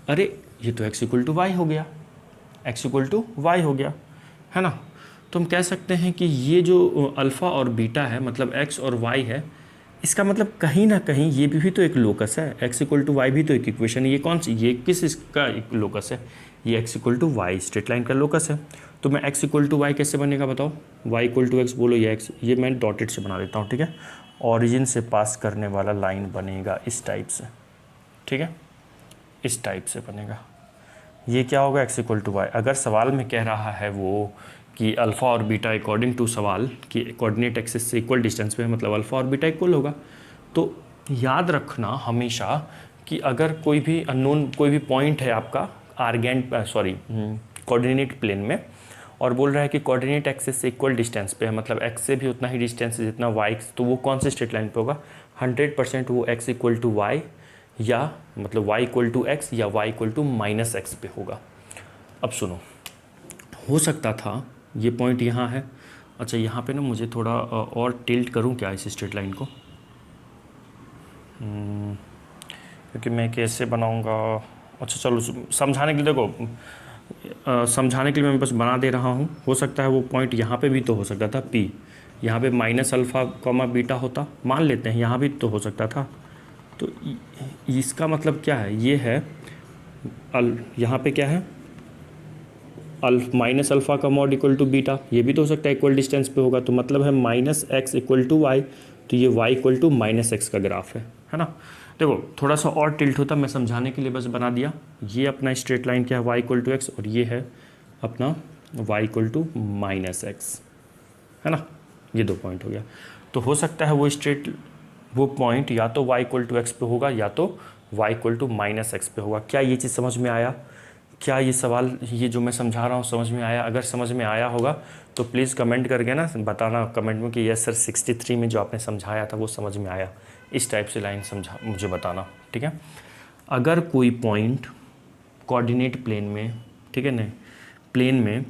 अरे ये तो एक्स इक्वल टू वाई हो गया, एक्स इक्वल टू वाई हो गया, है ना। तो हम कह सकते हैं कि ये जो अल्फ़ा और बीटा है, मतलब एक्स और वाई है, इसका मतलब कहीं ना कहीं ये भी तो एक लोकस है, एक्स इक्वल टू वाई भी तो एक इक्वेशन है। ये कौन सी, ये किस इसका एक लोकस है, ये x equal to y straight line का लोकस है। तो मैं एक्स इक्वल टू वाई कैसे बनेगा बताओ, वाई इक्वल टू एक्स बोलो या एक्स, ये मैं डॉटेड से बना देता हूँ, ठीक है। ऑरिजिन से पास करने वाला लाइन बनेगा इस टाइप से, ठीक है, इस टाइप से बनेगा। ये क्या होगा, एक्स इक्वल टू वाई। अगर सवाल में कह रहा है वो कि अल्फ़ा और बीटा अकॉर्डिंग टू सवाल कि कोऑर्डिनेट एक्सिस से इक्वल डिस्टेंस पे है, मतलब अल्फ़ा और बीटा इक्वल होगा। तो याद रखना हमेशा कि अगर कोई भी अननोन कोई भी पॉइंट है आपका आर्गेंट कोऑर्डिनेट प्लेन में और बोल रहा है कि कोऑर्डिनेट एक्सिस से इक्वल डिस्टेंस पे है, मतलब एक्स से भी उतना ही डिस्टेंस है जितना वाई, तो वो कौन से स्ट्रेट लाइन पे होगा, 100% वो एक्स इक्वल टू वाई या मतलब y इक्वल टू एक्स या y equal to minus x पे होगा। अब सुनो, हो सकता था ये पॉइंट यहाँ है, अच्छा यहाँ पे ना मुझे थोड़ा और टिल्ट करूँ क्या इस स्ट्रेट लाइन को, क्योंकि मैं कैसे बनाऊँगा, अच्छा चलो समझाने के लिए, देखो समझाने के लिए मैं बस बना दे रहा हूँ। हो सकता है वो पॉइंट यहाँ पे भी तो हो सकता था P, यहाँ पे माइनस अल्फ़ा कॉमा बीटा होता, मान लेते हैं यहाँ भी तो हो सकता था। तो इसका मतलब क्या है, ये है यहाँ पे क्या है, माइनस अल्फ़ा का मॉड इक्वल टू बीटा, ये भी तो हो सकता है इक्वल डिस्टेंस पे होगा, तो मतलब है minus x equal to y, तो ये y equal to minus x का ग्राफ है ना। देखो थोड़ा सा और टिल्ट होता, मैं समझाने के लिए बस बना दिया। ये अपना स्ट्रेट लाइन क्या है, y इक्वल टू एक्स, और ये है अपना y equal to minus x, है ना। ये 2 पॉइंट हो गया। तो हो सकता है वो पॉइंट या तो y इक्वल टू एक्स पे होगा या तो y equal to minus x पे होगा। क्या ये चीज़ समझ में आया, क्या ये सवाल ये जो मैं समझा रहा हूँ समझ में आया? अगर समझ में आया होगा तो प्लीज़ कमेंट करके ना बताना कमेंट में कि यस सर 63 में जो आपने समझाया था वो समझ में आया। इस टाइप से लाइन समझा मुझे बताना, ठीक है। अगर कोई पॉइंट कोऑर्डिनेट प्लेन में, ठीक है ना, प्लेन में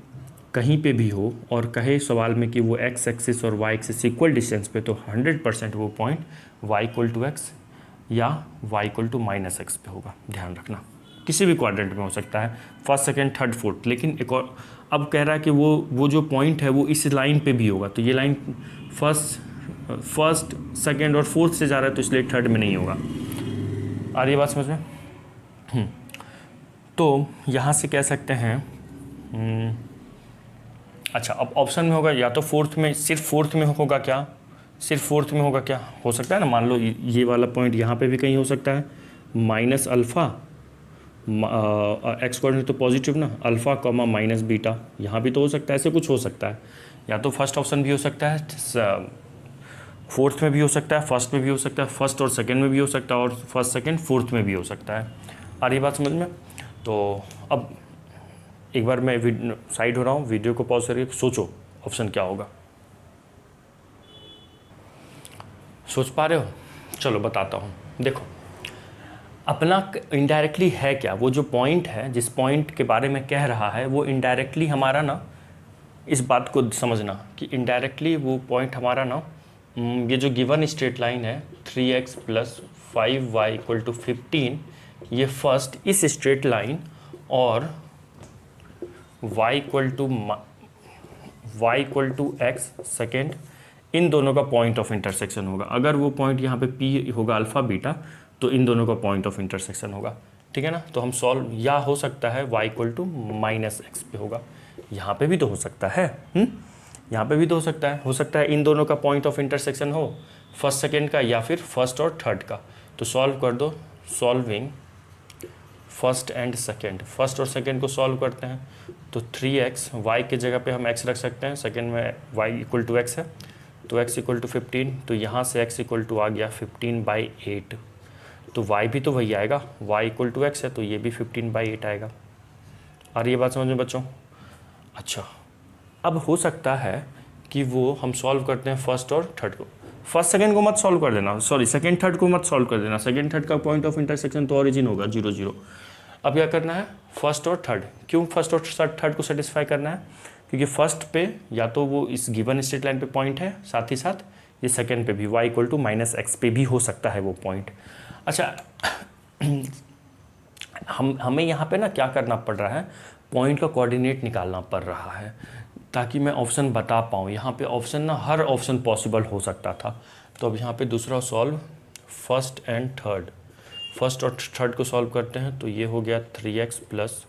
कहीं पे भी हो और कहे सवाल में कि वो एक्स एक्सिस और वाई एक्सिस इक्वल डिस्टेंस पे, तो 100% वो point y equal to x या y equal to minus x पे होगा। ध्यान रखना, किसी भी क्वाड्रेंट में हो सकता है, फर्स्ट सेकंड थर्ड फोर्थ। लेकिन एक और अब कह रहा है कि वो जो पॉइंट है वो इस लाइन पे भी होगा, तो ये लाइन फर्स्ट सेकंड और फोर्थ से जा रहा है, तो इसलिए थर्ड में नहीं होगा। आ रही है बात समझ में? तो यहाँ से कह सकते हैं अच्छा, अब ऑप्शन में होगा या तो फोर्थ में, सिर्फ फोर्थ में होगा क्या, सिर्फ फोर्थ में होगा क्या, हो सकता है ना। मान लो ये वाला पॉइंट यहाँ पे भी कहीं हो सकता है, माइनस अल्फ़ा एक्स कोऑर्डिनेट तो पॉजिटिव ना, अल्फ़ा कॉमा माइनस बीटा, यहाँ भी तो हो सकता है, ऐसे कुछ हो सकता है। या तो फर्स्ट ऑप्शन भी हो सकता है, फोर्थ में भी हो सकता है, फर्स्ट में भी हो सकता है, फर्स्ट और सेकंड में भी हो सकता है, और फर्स्ट सेकंड फोर्थ में भी हो सकता है। आ रही बात समझ में? तो अब एक बार मैं साइड हो रहा हूँ, वीडियो को पॉज करके सोचो ऑप्शन क्या होगा। सोच पा रहे हो? चलो बताता हूँ। देखो अपना इनडायरेक्टली है क्या, वो जो पॉइंट है, जिस पॉइंट के बारे में कह रहा है वो इनडायरेक्टली हमारा ना, इस बात को समझना कि इनडायरेक्टली वो पॉइंट हमारा ना, ये जो गिवन स्ट्रेट लाइन है 3x plus 5y equal to 15, ये फर्स्ट इस स्ट्रेट लाइन और y equal to y equal to x second, इन दोनों का पॉइंट ऑफ इंटरसेक्शन होगा। अगर वो पॉइंट यहाँ पे p होगा अल्फ़ा बीटा, तो इन दोनों का पॉइंट ऑफ इंटरसेक्शन होगा, ठीक है ना। तो हम सॉल्व, या हो सकता है y equal to minus x पे होगा, यहाँ पे भी तो हो सकता है, यहाँ पे भी तो हो सकता है इन दोनों का पॉइंट ऑफ इंटरसेक्शन हो, फर्स्ट सेकेंड का या फिर फर्स्ट और थर्ड का। तो सॉल्व कर दो, solving first and second, first और सेकेंड को सॉल्व करते हैं तो 3x, y के जगह पे हम x रख सकते हैं, सेकेंड में y इक्वल टू एक्स है, तो x इक्वल टू 15, तो यहाँ से x इक्वल टू आ गया 15/8, तो y भी तो वही आएगा, y इक्वल टू एक्स है तो ये भी 15/8 आएगा। आ रही है बात समझ में बच्चों? अच्छा, अब हो सकता है कि वो हम सॉल्व करते हैं फर्स्ट और थर्ड को, फर्स्ट सेकंड को मत सॉल्व कर देना, सॉरी सेकंड थर्ड को मत सॉल्व कर देना, सेकंड थर्ड का पॉइंट ऑफ इंटरसेक्शन तो ओरिजिन होगा 0 0। अब क्या करना है, फर्स्ट और थर्ड। क्यों फर्स्ट और थर्ड को सेटिस्फाई करना है? क्योंकि फर्स्ट पे या तो वो इस गिवन स्ट्रेट लाइन पे पॉइंट है, साथ ही साथ ये सेकंड पे भी y equal to minus x पे भी हो सकता है वो पॉइंट। अच्छा हमें यहाँ पे ना क्या करना पड़ रहा है, पॉइंट का कोऑर्डिनेट निकालना पड़ रहा है ताकि मैं ऑप्शन बता पाऊँ। यहाँ पे ऑप्शन ना हर ऑप्शन पॉसिबल हो सकता था, तो अब यहाँ पे दूसरा solve first and third, first और थर्ड को सॉल्व करते हैं तो ये हो गया 3x प्लस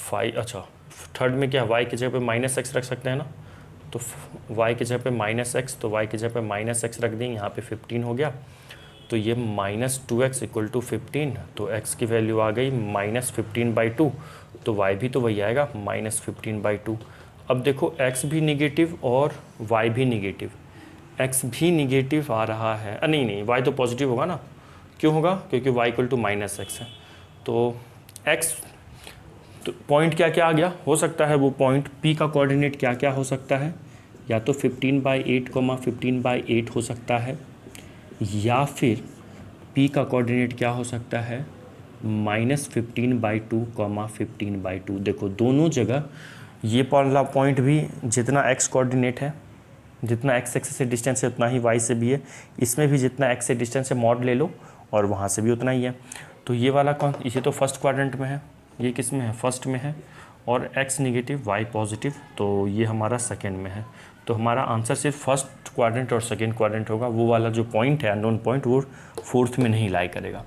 5। अच्छा थर्ड में क्या y की जगह पे माइनस एक्स रख सकते हैं ना, तो y की जगह पे माइनस एक्स, तो y की जगह पे माइनस एक्स रख दें, यहाँ पे 15 हो गया, तो ये -2x इक्वल टू 15, तो x की वैल्यू आ गई -15/2, तो y भी तो वही आएगा -15/2। अब देखो x भी निगेटिव और y भी निगेटिव, x भी निगेटिव आ रहा है, नहीं y तो पॉजिटिव होगा ना, क्यों होगा? क्योंकि y equal to minus x है, तो x तो पॉइंट क्या क्या आ गया, हो सकता है वो पॉइंट p का कोऑर्डिनेट क्या क्या हो सकता है, या तो 15/8, 15/8 हो सकता है, या फिर p का कोऑर्डिनेट क्या हो सकता है -15/2, 15/2। देखो दोनों जगह ये वाला पॉइंट भी जितना x कोऑर्डिनेट है, जितना x एक्सिस से डिस्टेंस है उतना ही y से भी है, इसमें भी जितना x से डिस्टेंस है मॉड ले लो और वहाँ से भी उतना ही है। तो ये वाला कौन, इसे तो फर्स्ट क्वाड्रेंट में है, ये किस में है, फर्स्ट में है, और x निगेटिव y पॉजिटिव, तो ये हमारा सेकेंड में है। तो हमारा आंसर सिर्फ फर्स्ट क्वाड्रेंट और सेकेंड क्वाड्रेंट होगा, वो वाला जो पॉइंट है अननोन पॉइंट वो फोर्थ में नहीं लाई करेगा।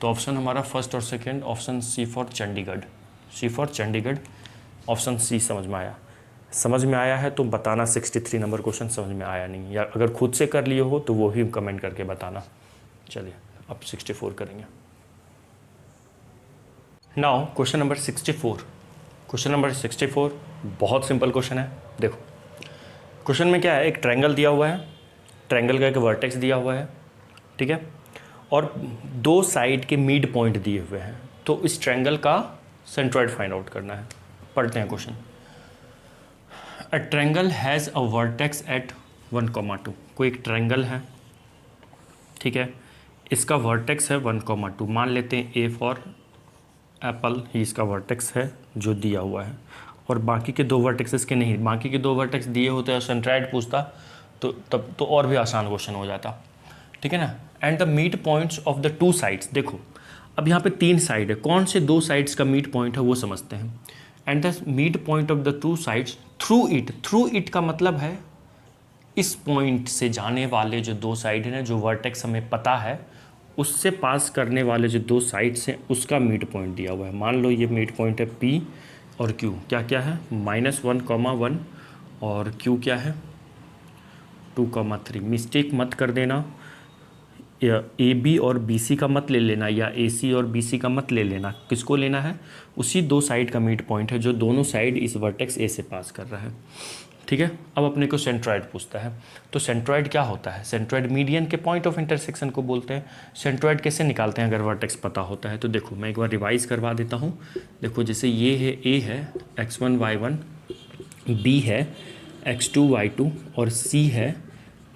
तो ऑप्शन हमारा फर्स्ट और second, option C for Chandigarh, C for Chandigarh, option C समझ में आया। समझ में आया है तो बताना 63 नंबर क्वेश्चन समझ में आया नहीं, या अगर खुद से कर लिए हो तो वो भी कमेंट करके बताना। चलिए अब 64 करेंगे। Now question number 64, question number 64 बहुत सिंपल क्वेश्चन है। देखो क्वेश्चन में क्या है, एक ट्रायंगल दिया हुआ है, ट्रायंगल का एक वर्टेक्स दिया हुआ है, ठीक है, और दो साइड के मिड पॉइंट दिए हुए हैं, तो इस ट्रायंगल का सेंट्रॉइड फाइंड आउट करना है। पढ़ते हैं question. A triangle has a vertex at 1,2। कोई एक ट्रायंगल है, ठीक है, इसका वर्टेक्स है 1,2, मान लेते हैं ए फॉर एप्पल ही इसका वर्टेक्स है जो दिया हुआ है, और बाकी के दो वर्टेक्सेस के नहीं, बाकी के दो वर्टेक्स दिए होते और सेंट्रॉइड पूछता तो तब तो और भी आसान क्वेश्चन हो जाता, ठीक है ना। And the mid points of the two sides, देखो अब यहाँ पे तीन साइड है, कौन से दो साइड्स का मिड पॉइंट है वो समझते हैं। And the mid point of the two sides through it का मतलब है इस पॉइंट से जाने वाले जो दो साइड हैं, जो वर्टेक्स हमें पता है उससे पास करने वाले जो दो साइड्स हैं उसका मिड पॉइंट दिया हुआ है। मान लो ये मिड पॉइंट है P और Q, क्या क्या है -1,1 और Q क्या है 2,3। मिस्टेक मत कर देना, AB और BC का मत ले लेना, या AC और BC का मत ले लेना, किसको लेना है, उसी दो साइड का मिड पॉइंट है जो दोनों साइड इस वर्टेक्स A से पास कर रहा है, ठीक है। अब अपने को सेंट्रॉइड पूछता है, तो सेंट्रॉइड क्या होता है, सेंट्रॉइड मीडियन के पॉइंट ऑफ इंटरसेक्शन को बोलते हैं। सेंट्रॉइड कैसे निकालते हैं अगर वर्टेक्स पता होता है, तो देखो मैं एक बार रिवाइज करवा देता हूँ। देखो जैसे ये है, A है x1 y1, B है x2 y2 और C है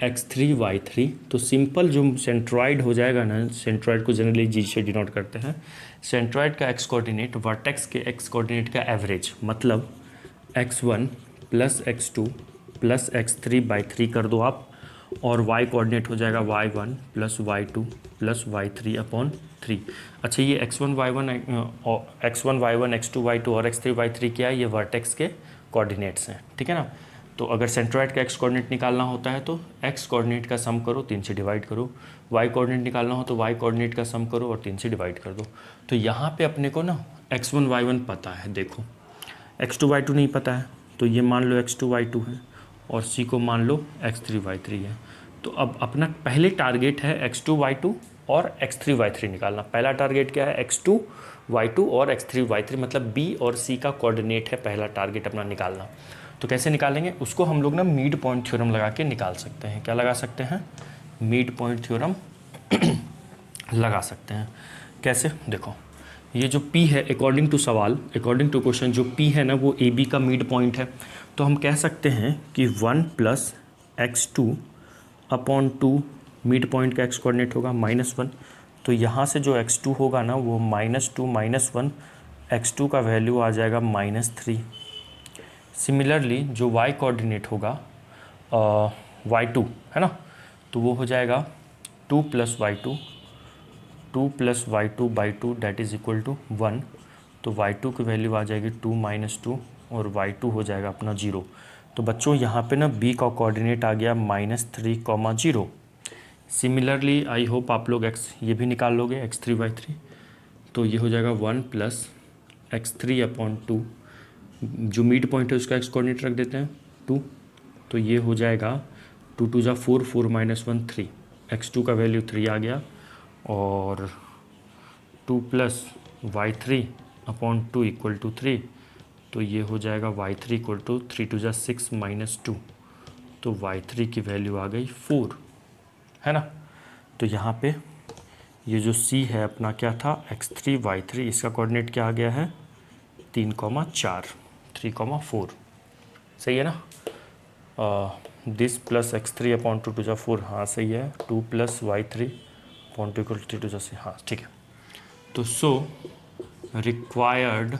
x3 y3। तो सिंपल जो सेंट्रॉइड हो जाएगा ना, सेंट्रॉइड को जनरली G से डिनोट करते हैं, सेंट्रॉइड का x कोऑर्डिनेट वर्टेक्स के x कोऑर्डिनेट का एवरेज, मतलब x1 plus x2 plus x3/3 कर दो आप, और y कोऑर्डिनेट हो जाएगा y1 plus y2 plus y3/3। अच्छा ये x1 y1 x2 y2 और x3 y3 क्या है, ये वर्टेक्स के कोऑर्डिनेट्स हैं, ठीक है ना। तो अगर सेंट्रोइड का एक्स कोऑर्डिनेट निकालना होता है तो एक्स कोऑर्डिनेट का सम करो, 3 से डिवाइड करो, वाई कोऑर्डिनेट निकालना हो तो वाई कोऑर्डिनेट का सम करो और 3 से डिवाइड कर दो। तो यहाँ पे अपने को ना x1 y1 पता है, देखो x2 y2 नहीं पता है, तो ये मान लो x2 y2 है और c को मान लो x3 y3 है। तो अब अपना पहले टारगेट है x2 y2 और x3 y3 निकालना। पहला टारगेट क्या है, x2 y2 और x3 y3, मतलब b और c का कोऑर्डिनेट है पहला टारगेट अपना निकालना। तो कैसे निकालेंगे उसको, हम लोग ना मिड पॉइंट थ्योरम लगा के निकाल सकते हैं। क्या लगा सकते हैं, मिड पॉइंट थ्योरम लगा सकते हैं। कैसे, देखो ये जो P है अकॉर्डिंग टू सवाल, अकॉर्डिंग टू क्वेश्चन, जो P है ना वो AB का मिड पॉइंट है। तो हम कह सकते हैं कि 1 + x2/2 मिड पॉइंट का x कोऑर्डिनेट होगा -1। तो यहाँ से जो x2 होगा ना वो -2 - 1, x2 का वैल्यू आ जाएगा -3। सिमिलरली जो y कोऑर्डिनेट होगा y2 है ना, तो वो हो जाएगा 2 + y2, 2 + y2/2 that is equal to 1। तो y2 की वैल्यू आ जाएगी 2 - 2 और y2 हो जाएगा अपना 0। तो बच्चों यहाँ पे ना b का कोऑर्डिनेट आ गया -3, 0। सिमिलरली आई होप आप लोग x ये भी निकाल लोगे, x3 y3। तो ये हो जाएगा 1 + x3/2, जो मिड पॉइंट है उसका x कोऑर्डिनेट रख देते हैं 2। तो ये हो जाएगा 2 × 2 = 4, 4 - 1 3, x2 का वैल्यू 3 आ गया। और 2 + y3/2 = 3, तो ये हो जाएगा y3 = 3 × 2 = 6 - 2, तो y3 की वैल्यू आ गई 4, है ना। तो यहाँ पे ये जो c है अपना क्या था, x3 y3, इसका कोऑर्डिनेट क्या आ गया है 3, 4, 3, 4, सही है ना। दिस + x3/2 2 × 4, हाँ सही है। 2 + y3/2 = 3 × 2 = 6, हाँ ठीक है। तो सो रिक्वायर्ड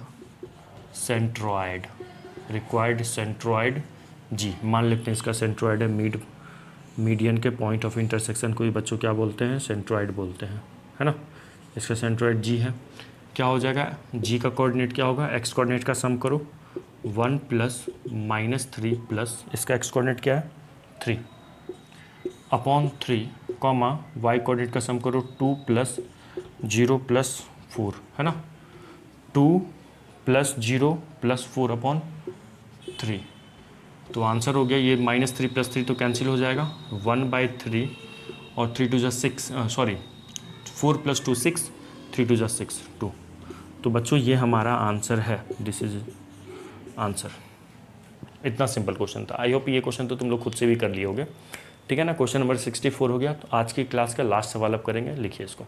सेंट्रॉयड जी, मान लेते हैं इसका सेंट्रॉयड है, मीडियन के पॉइंट ऑफ इंटरसेक्शन को ही बच्चों क्या बोलते हैं, सेंट्रॉयड बोलते हैं, है ना। इसका सेंट्रॉयड जी है। क्या हो जाएगा, जी का कोऑर्डिनेट क्या होगा, एक्स कोऑर्डिनेट का सम करो, 1 + -3 प्लस इसका एक्स कोऑर्डिनेट क्या है 3/3, वाई कोऑर्डिनेट का सम करो 2 + 0 + 4, है ना। 2 + 0 + 4/3, तो आंसर हो गया ये -3 + 3 तो कैंसिल हो जाएगा, 1/3 और 3 × 2 = 6, सॉरी 4 + 2 6, 3 × 2 = 6 2। तो बच्चों ये हमारा आंसर है, दिस इज आंसर। इतना सिंपल क्वेश्चन था। आई होप ये क्वेश्चन तो तुम लोग खुद से भी कर लिए होगे, ठीक है ना। क्वेश्चन नंबर 64 हो गया। तो आज की क्लास का लास्ट सवाल अब करेंगे, लिखिए इसको।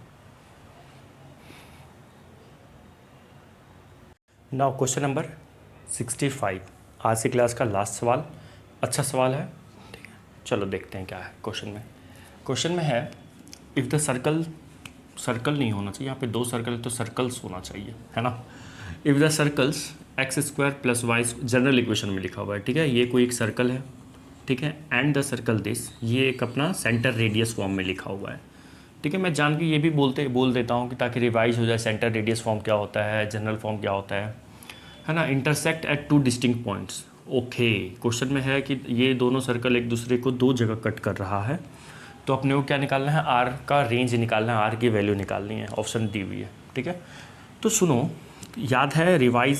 नाउ क्वेश्चन नंबर 65, आज की क्लास का लास्ट सवाल। अच्छा सवाल है, ठीक है। चलो देखते हैं क्या है क्वेश्चन में। क्वेश्चन में है इफ़ द सर्कल नहीं होना चाहिए, यहाँ पे 2 सर्कल है तो सर्कल्स होना चाहिए, है ना। If the circles x² + y, general equation में लिखा हुआ है, ठीक है। ये कोई एक सर्कल है, ठीक है, एंड द सर्कल दिस, ये एक अपना सेंटर रेडियस फॉर्म में लिखा हुआ है, ठीक है। मैं जान के ये भी बोल देता हूँ कि ताकि रिवाइज हो जाए, सेंटर रेडियस फॉर्म क्या होता है, जनरल फॉर्म क्या होता है ना। Intersect at 2 distinct points, okay. Question में है कि ये दोनों सर्कल एक दूसरे को 2 जगह कट कर रहा है, तो अपने को क्या निकालना है, आर का रेंज निकालना है, आर की वैल्यू निकालनी है, ऑप्शन दी हुई है, ठीक है। तो सुनो, याद है, रिवाइज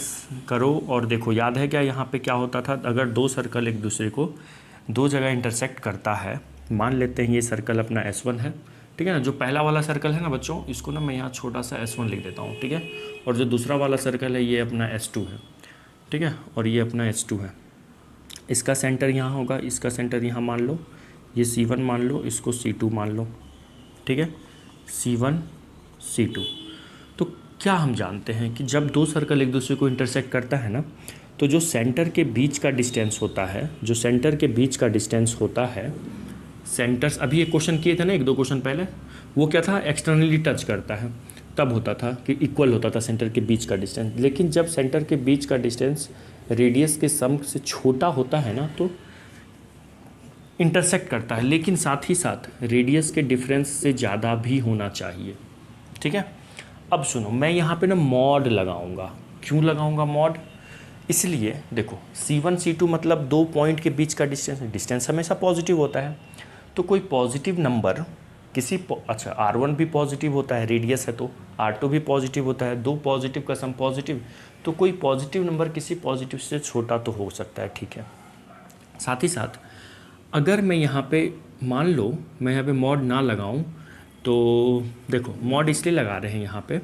करो और देखो, याद है क्या यहाँ पे क्या होता था, अगर 2 सर्कल एक दूसरे को 2 जगह इंटरसेक्ट करता है, मान लेते हैं ये सर्कल अपना S1 है, ठीक है ना। जो पहला वाला सर्कल है ना बच्चों, इसको ना मैं यहाँ छोटा सा S1 लिख देता हूँ, ठीक है। और जो दूसरा वाला सर्कल है ये अपना S2 है, ठीक है, और ये अपना S2 है। इसका सेंटर यहाँ होगा, इसका सेंटर यहाँ मान लो, ये C1 मान लो, इसको C2 मान लो, ठीक है, C1 C2। तो क्या हम जानते हैं कि जब 2 सर्कल एक दूसरे को इंटरसेक्ट करता है ना, तो जो सेंटर के बीच का डिस्टेंस होता है, जो सेंटर के बीच का डिस्टेंस होता है, सेंटर्स, अभी एक क्वेश्चन किए थे ना 1-2 क्वेश्चन पहले, वो क्या था, एक्सटर्नली टच करता है, तब होता था कि इक्वल होता था सेंटर के बीच का डिस्टेंस। लेकिन जब सेंटर के बीच का डिस्टेंस रेडियस के सम से छोटा होता है ना, तो इंटरसेक्ट करता है, लेकिन साथ ही साथ रेडियस के डिफरेंस से ज़्यादा भी होना चाहिए, ठीक है। अब सुनो, मैं यहाँ पे ना मॉड लगाऊंगा। क्यों लगाऊंगा मॉड, इसलिए देखो C1 C2 मतलब दो पॉइंट के बीच का डिस्टेंस है, डिस्टेंस हमेशा पॉजिटिव होता है। तो कोई पॉजिटिव नंबर अच्छा R1 भी पॉजिटिव होता है, रेडियस है, तो R2 भी पॉजिटिव होता है, दो पॉजिटिव का सम पॉजिटिव, तो कोई पॉजिटिव नंबर किसी पॉजिटिव से छोटा तो हो सकता है, ठीक है। साथ ही साथ अगर मैं यहाँ पे मान लो मैं यहाँ पे मॉड ना लगाऊँ, तो देखो मॉड इसलिए लगा रहे हैं यहाँ पे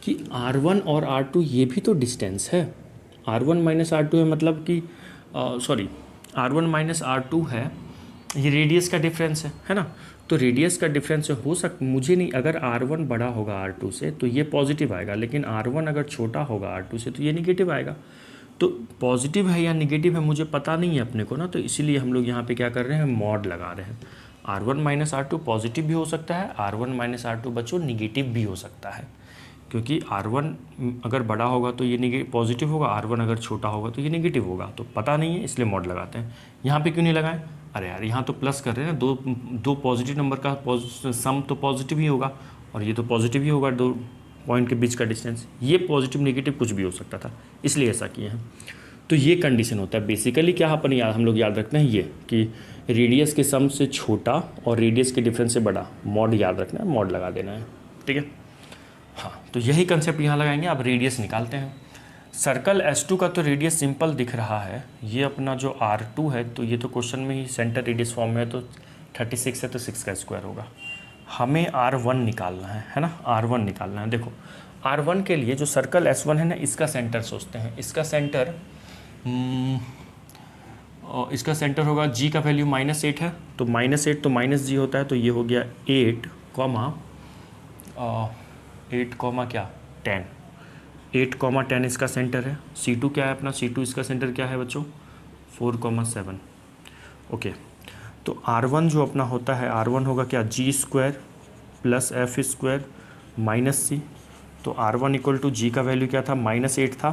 कि R1 और R2 ये भी तो डिस्टेंस है, R1 माइनस R2 है, मतलब कि सॉरी R1 माइनस R2 है, ये रेडियस का डिफरेंस है ना। तो रेडियस का डिफरेंस हो मुझे नहीं, अगर R1 बड़ा होगा R2 से तो ये पॉजिटिव आएगा, लेकिन R1 अगर छोटा होगा R2 से तो ये निगेटिव आएगा। तो पॉजिटिव है या निगेटिव है मुझे पता नहीं है अपने को ना, तो इसीलिए हम लोग यहाँ पे क्या कर रहे हैं, मॉड लगा रहे हैं। R1 माइनस R2 पॉजिटिव भी हो सकता है, R1 माइनस R2 बच्चों निगेटिव भी हो सकता है, क्योंकि R1 अगर बड़ा होगा तो ये पॉजिटिव होगा, R1 अगर छोटा होगा तो ये निगेटिव होगा, तो पता नहीं है इसलिए मॉड लगाते हैं। यहाँ पे क्यों नहीं लगाएं, अरे यार यहाँ तो प्लस कर रहे हैं ना, दो पॉजिटिव नंबर का सम तो पॉजिटिव ही होगा, और ये तो पॉजिटिव ही होगा, दो पॉइंट के बीच का डिस्टेंस, ये पॉजिटिव नेगेटिव कुछ भी हो सकता था, इसलिए ऐसा किए हैं। तो ये कंडीशन होता है बेसिकली, क्या हम लोग याद रखते हैं ये कि रेडियस के सम से छोटा और रेडियस के डिफरेंस से बड़ा, मॉड याद रखना है, मॉड लगा देना है, ठीक है। हाँ, तो यही कंसेप्ट यहाँ लगाएंगे। अब रेडियस निकालते हैं। सर्कल S2 का तो रेडियस सिंपल दिख रहा है, ये अपना जो R2 है, तो ये तो क्वेश्चन में ही सेंटर रेडियस फॉर्म में है, तो 36 है तो 6 का स्क्वायर होगा। हमें R1 निकालना है ना, R1 निकालना है। देखो R1 के लिए जो सर्कल S1 है ना, इसका सेंटर सोचते हैं, इसका सेंटर होगा G का वैल्यू -8 है, तो -8 तो -G होता है, तो ये हो गया 8 10 इसका सेंटर है। C2 क्या है अपना, C2 इसका सेंटर क्या है बच्चों, 4,7। ओके, तो R1 जो अपना होता है, R1 होगा क्या, G² + F² -C। तो R1 = G का वैल्यू क्या था, -8 था,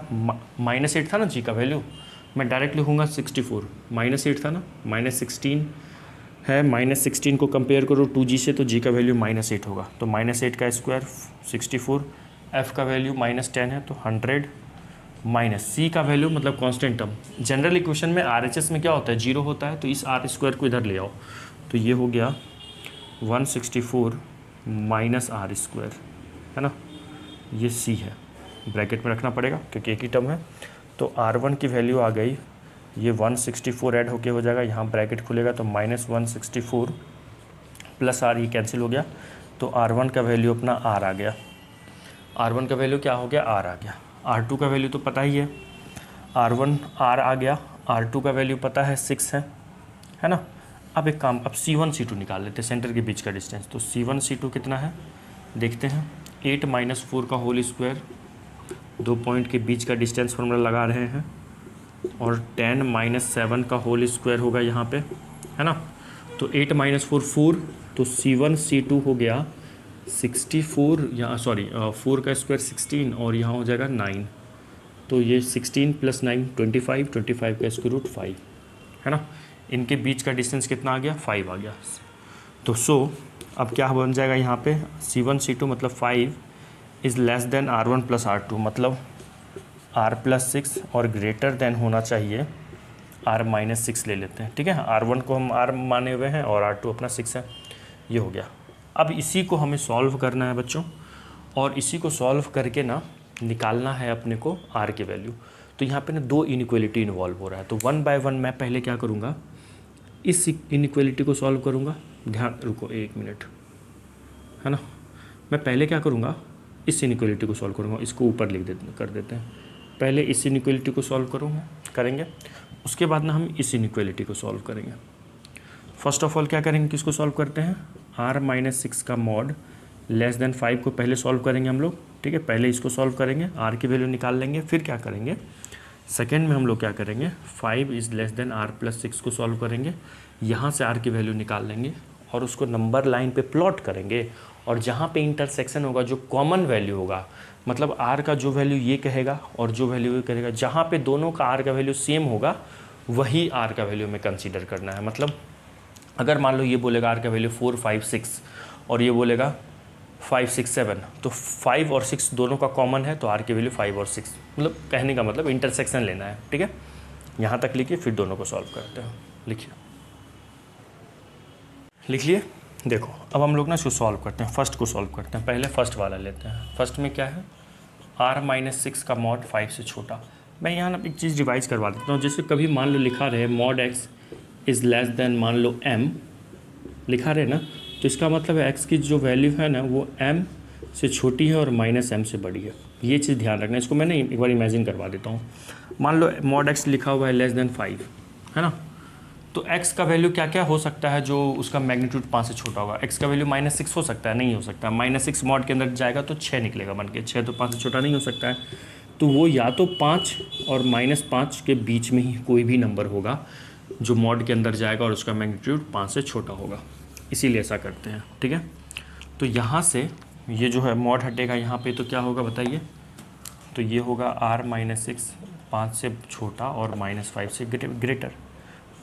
-8 था ना G का वैल्यू, मैं डायरेक्ट लिखूँगा 64, -8 था ना, -16 है, -16 को कंपेयर करो 2G से, तो G का वैल्यू -8 होगा, तो -8 का स्क्वायर 64, F का वैल्यू -10 है तो 100, C का वैल्यू मतलब कांस्टेंट टर्म। जनरल इक्वेशन में RHS में क्या होता है, 0 होता है, तो इस R² को इधर ले आओ, तो ये हो गया 164 -R², है ना, ये C है, ब्रैकेट में रखना पड़ेगा क्योंकि एक ही टर्म है। तो R1 की वैल्यू आ गई, ये 164 ऐड होके हो जाएगा, यहाँ ब्रैकेट खुलेगा तो -164 + R, ये कैंसिल हो गया, तो R1 का वैल्यू अपना R आ गया। R1 का वैल्यू क्या हो गया, R आ गया। R2 का वैल्यू तो पता ही है, R1 R आ गया, R2 का वैल्यू पता है 6 है ना। अब एक काम, अब C1 C2 निकाल लेते हैं, सेंटर के बीच का डिस्टेंस। तो C1 C2 कितना है देखते हैं, 8 - 4 का होल स्क्वायर, दो पॉइंट के बीच का डिस्टेंस फॉर्मूला लगा रहे हैं, और 10 - 7 का होल स्क्वायर होगा यहाँ पे, है ना। तो 8 - 4 4, तो C1 C2 हो गया 64, यहाँ सॉरी 4 का स्क्वायर 16, और यहाँ हो जाएगा 9, तो ये 16 + 9 25, 25 का स्क्वायर रूट 5, है ना। इनके बीच का डिस्टेंस कितना आ गया, 5 आ गया। तो अब क्या बन जाएगा यहाँ पे, C1 C2 मतलब 5 is less than R1 + R2, मतलब R + 6 और ग्रेटर देन होना चाहिए R - 6 ले लेते हैं, ठीक है। R1 को हम R माने हुए हैं और R2 अपना 6 है, ये हो गया। अब इसी को हमें सॉल्व करना है बच्चों, और इसी को सॉल्व करके ना निकालना है अपने को R की वैल्यू। तो यहाँ पे ना दो इनइक्वालिटी इन्वॉल्व हो रहा है, तो 1 बाय 1 मैं पहले क्या करूँगा, इस इनइक्वालिटी को सॉल्व करूँगा। ध्यान रुको 1 मिनट, है ना। मैं पहले क्या करूँगा, इस इनइक्वालिटी को सॉल्व करूँगा, इसको ऊपर कर देते हैं। पहले इस इनइक्वालिटी को सॉल्व करेंगे, उसके बाद ना हम इस इनइक्वालिटी को सॉल्व करेंगे। फर्स्ट ऑफ ऑल क्या करेंगे, किसको सॉल्व करते हैं, R - 6 का मॉड लेस देन 5 को पहले सॉल्व करेंगे हम लोग, ठीक है। पहले इसको सॉल्व करेंगे, R की वैल्यू निकाल लेंगे, फिर क्या करेंगे, सेकेंड में हम लोग क्या करेंगे, 5 इज़ लेस देन R + 6 को सॉल्व करेंगे, यहाँ से R की वैल्यू निकाल लेंगे और उसको नंबर लाइन पे प्लॉट करेंगे, और जहाँ पे इंटरसेक्शन होगा, जो कॉमन वैल्यू होगा, मतलब R का जो वैल्यू ये कहेगा और जो वैल्यू ये कहेगा, जहाँ पे दोनों का R का वैल्यू सेम होगा वही R का वैल्यू में कंसीडर करना है। मतलब अगर मान लो ये बोलेगा R का वैल्यू 4 5 6 और ये बोलेगा 5 6 7, तो 5 और 6 दोनों का कॉमन है, तो आर की वैल्यू 5 और 6, मतलब कहने का मतलब इंटरसेक्शन लेना है, ठीक है। यहाँ तक लिखिए, फिर दोनों को सॉल्व करते हैं। लिखिए, लिख लिए। देखो अब हम लोग ना इसको सॉल्व करते हैं, फर्स्ट को सॉल्व करते हैं। पहले फर्स्ट वाला लेते हैं। फर्स्ट में क्या है, r-6 का मॉड 5 से छोटा। मैं यहाँ ना एक चीज़ रिवाइज करवा देता हूँ। जैसे कभी मान लो लिखा रहे mod x is less than मान लो m लिखा रहे ना, तो इसका मतलब है x की जो वैल्यू है ना वो m से छोटी है और -m से बड़ी है। ये चीज़ ध्यान रखना। इसको मैंने एक बार इमेजिन करवा देता हूँ। मान लो मॉड x लिखा हुआ है लेस देन 5, है ना, तो x का वैल्यू क्या क्या हो सकता है जो उसका मैग्नीट्यूड 5 से छोटा होगा। x का वैल्यू -6 हो सकता है, नहीं हो सकता। -6 मॉड के अंदर जाएगा तो 6 निकलेगा बन के। 6 तो 5 से छोटा नहीं हो सकता है, तो वो या तो 5 और -5 के बीच में ही कोई भी नंबर होगा जो मॉड के अंदर जाएगा और उसका मैग्नीट्यूड 5 से छोटा होगा। इसीलिए ऐसा करते हैं, ठीक है। तो यहाँ से ये जो है मॉड हटेगा यहाँ पे, तो क्या होगा बताइए। तो ये होगा r-6 5 से छोटा और -5 से ग्रेटर।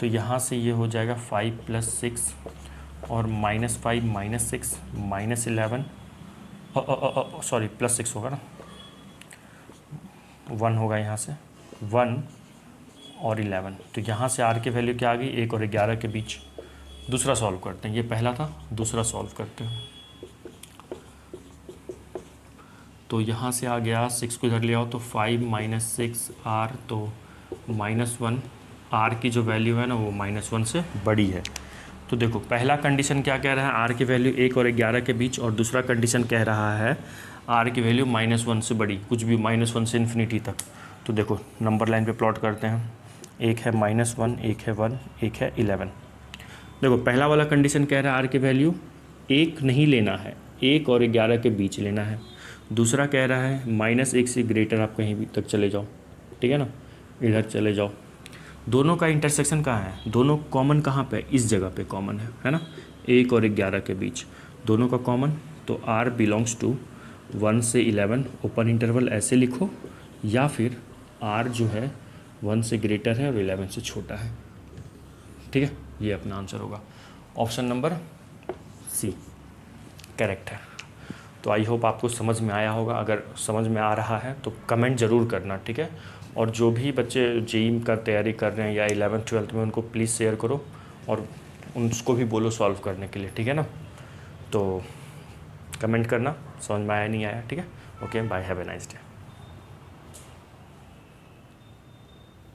तो यहाँ से ये हो जाएगा 5 + 6 और -5 - 6 -11, सॉरी +6 होगा ना, 1 होगा यहाँ से, 1 और 11। तो यहाँ से r की वैल्यू क्या आ गई, 1 और 11 के बीच। दूसरा सॉल्व करते हैं, ये पहला था, दूसरा सॉल्व करते हैं। तो यहाँ से आ गया 6 को इधर ले आओ, तो 5 - 6 r, तो -1। r की जो वैल्यू है ना वो -1 से बड़ी है। तो देखो पहला कंडीशन क्या कह रहा है, r की वैल्यू 1 और 11 के बीच, और दूसरा कंडीशन कह रहा है r की वैल्यू -1 से बड़ी, कुछ भी -1 से इन्फिनिटी तक। तो देखो नंबर लाइन पे प्लॉट करते हैं। एक है -1, एक है 1, एक है 11। देखो पहला वाला कंडीशन कह रहा है r की वैल्यू 1 नहीं लेना है, 1 और 11 के बीच लेना है। दूसरा कह रहा है -1 से ग्रेटर आप कहीं भी तक चले जाओ, ठीक है ना, इधर चले जाओ। दोनों का इंटरसेक्शन कहाँ है, दोनों कॉमन कहाँ पे, इस जगह पे कॉमन है ना, 1 और 11 के बीच दोनों का कॉमन। तो r बिलोंग्स टू 1 से 11 ओपन इंटरवल ऐसे लिखो, या फिर r जो है 1 से ग्रेटर है और 11 से छोटा है, ठीक है। ये अपना आंसर होगा। ऑप्शन नंबर सी करेक्ट है। तो आई होप आपको समझ में आया होगा। अगर समझ में आ रहा है तो कमेंट ज़रूर करना, ठीक है। और जो भी बच्चे जेईई का तैयारी कर रहे हैं या 11th-12th में, उनको प्लीज़ शेयर करो और उनको भी बोलो सॉल्व करने के लिए, ठीक है ना। तो कमेंट करना समझ में आया नहीं आया, ठीक है। Okay bye, have a nice day.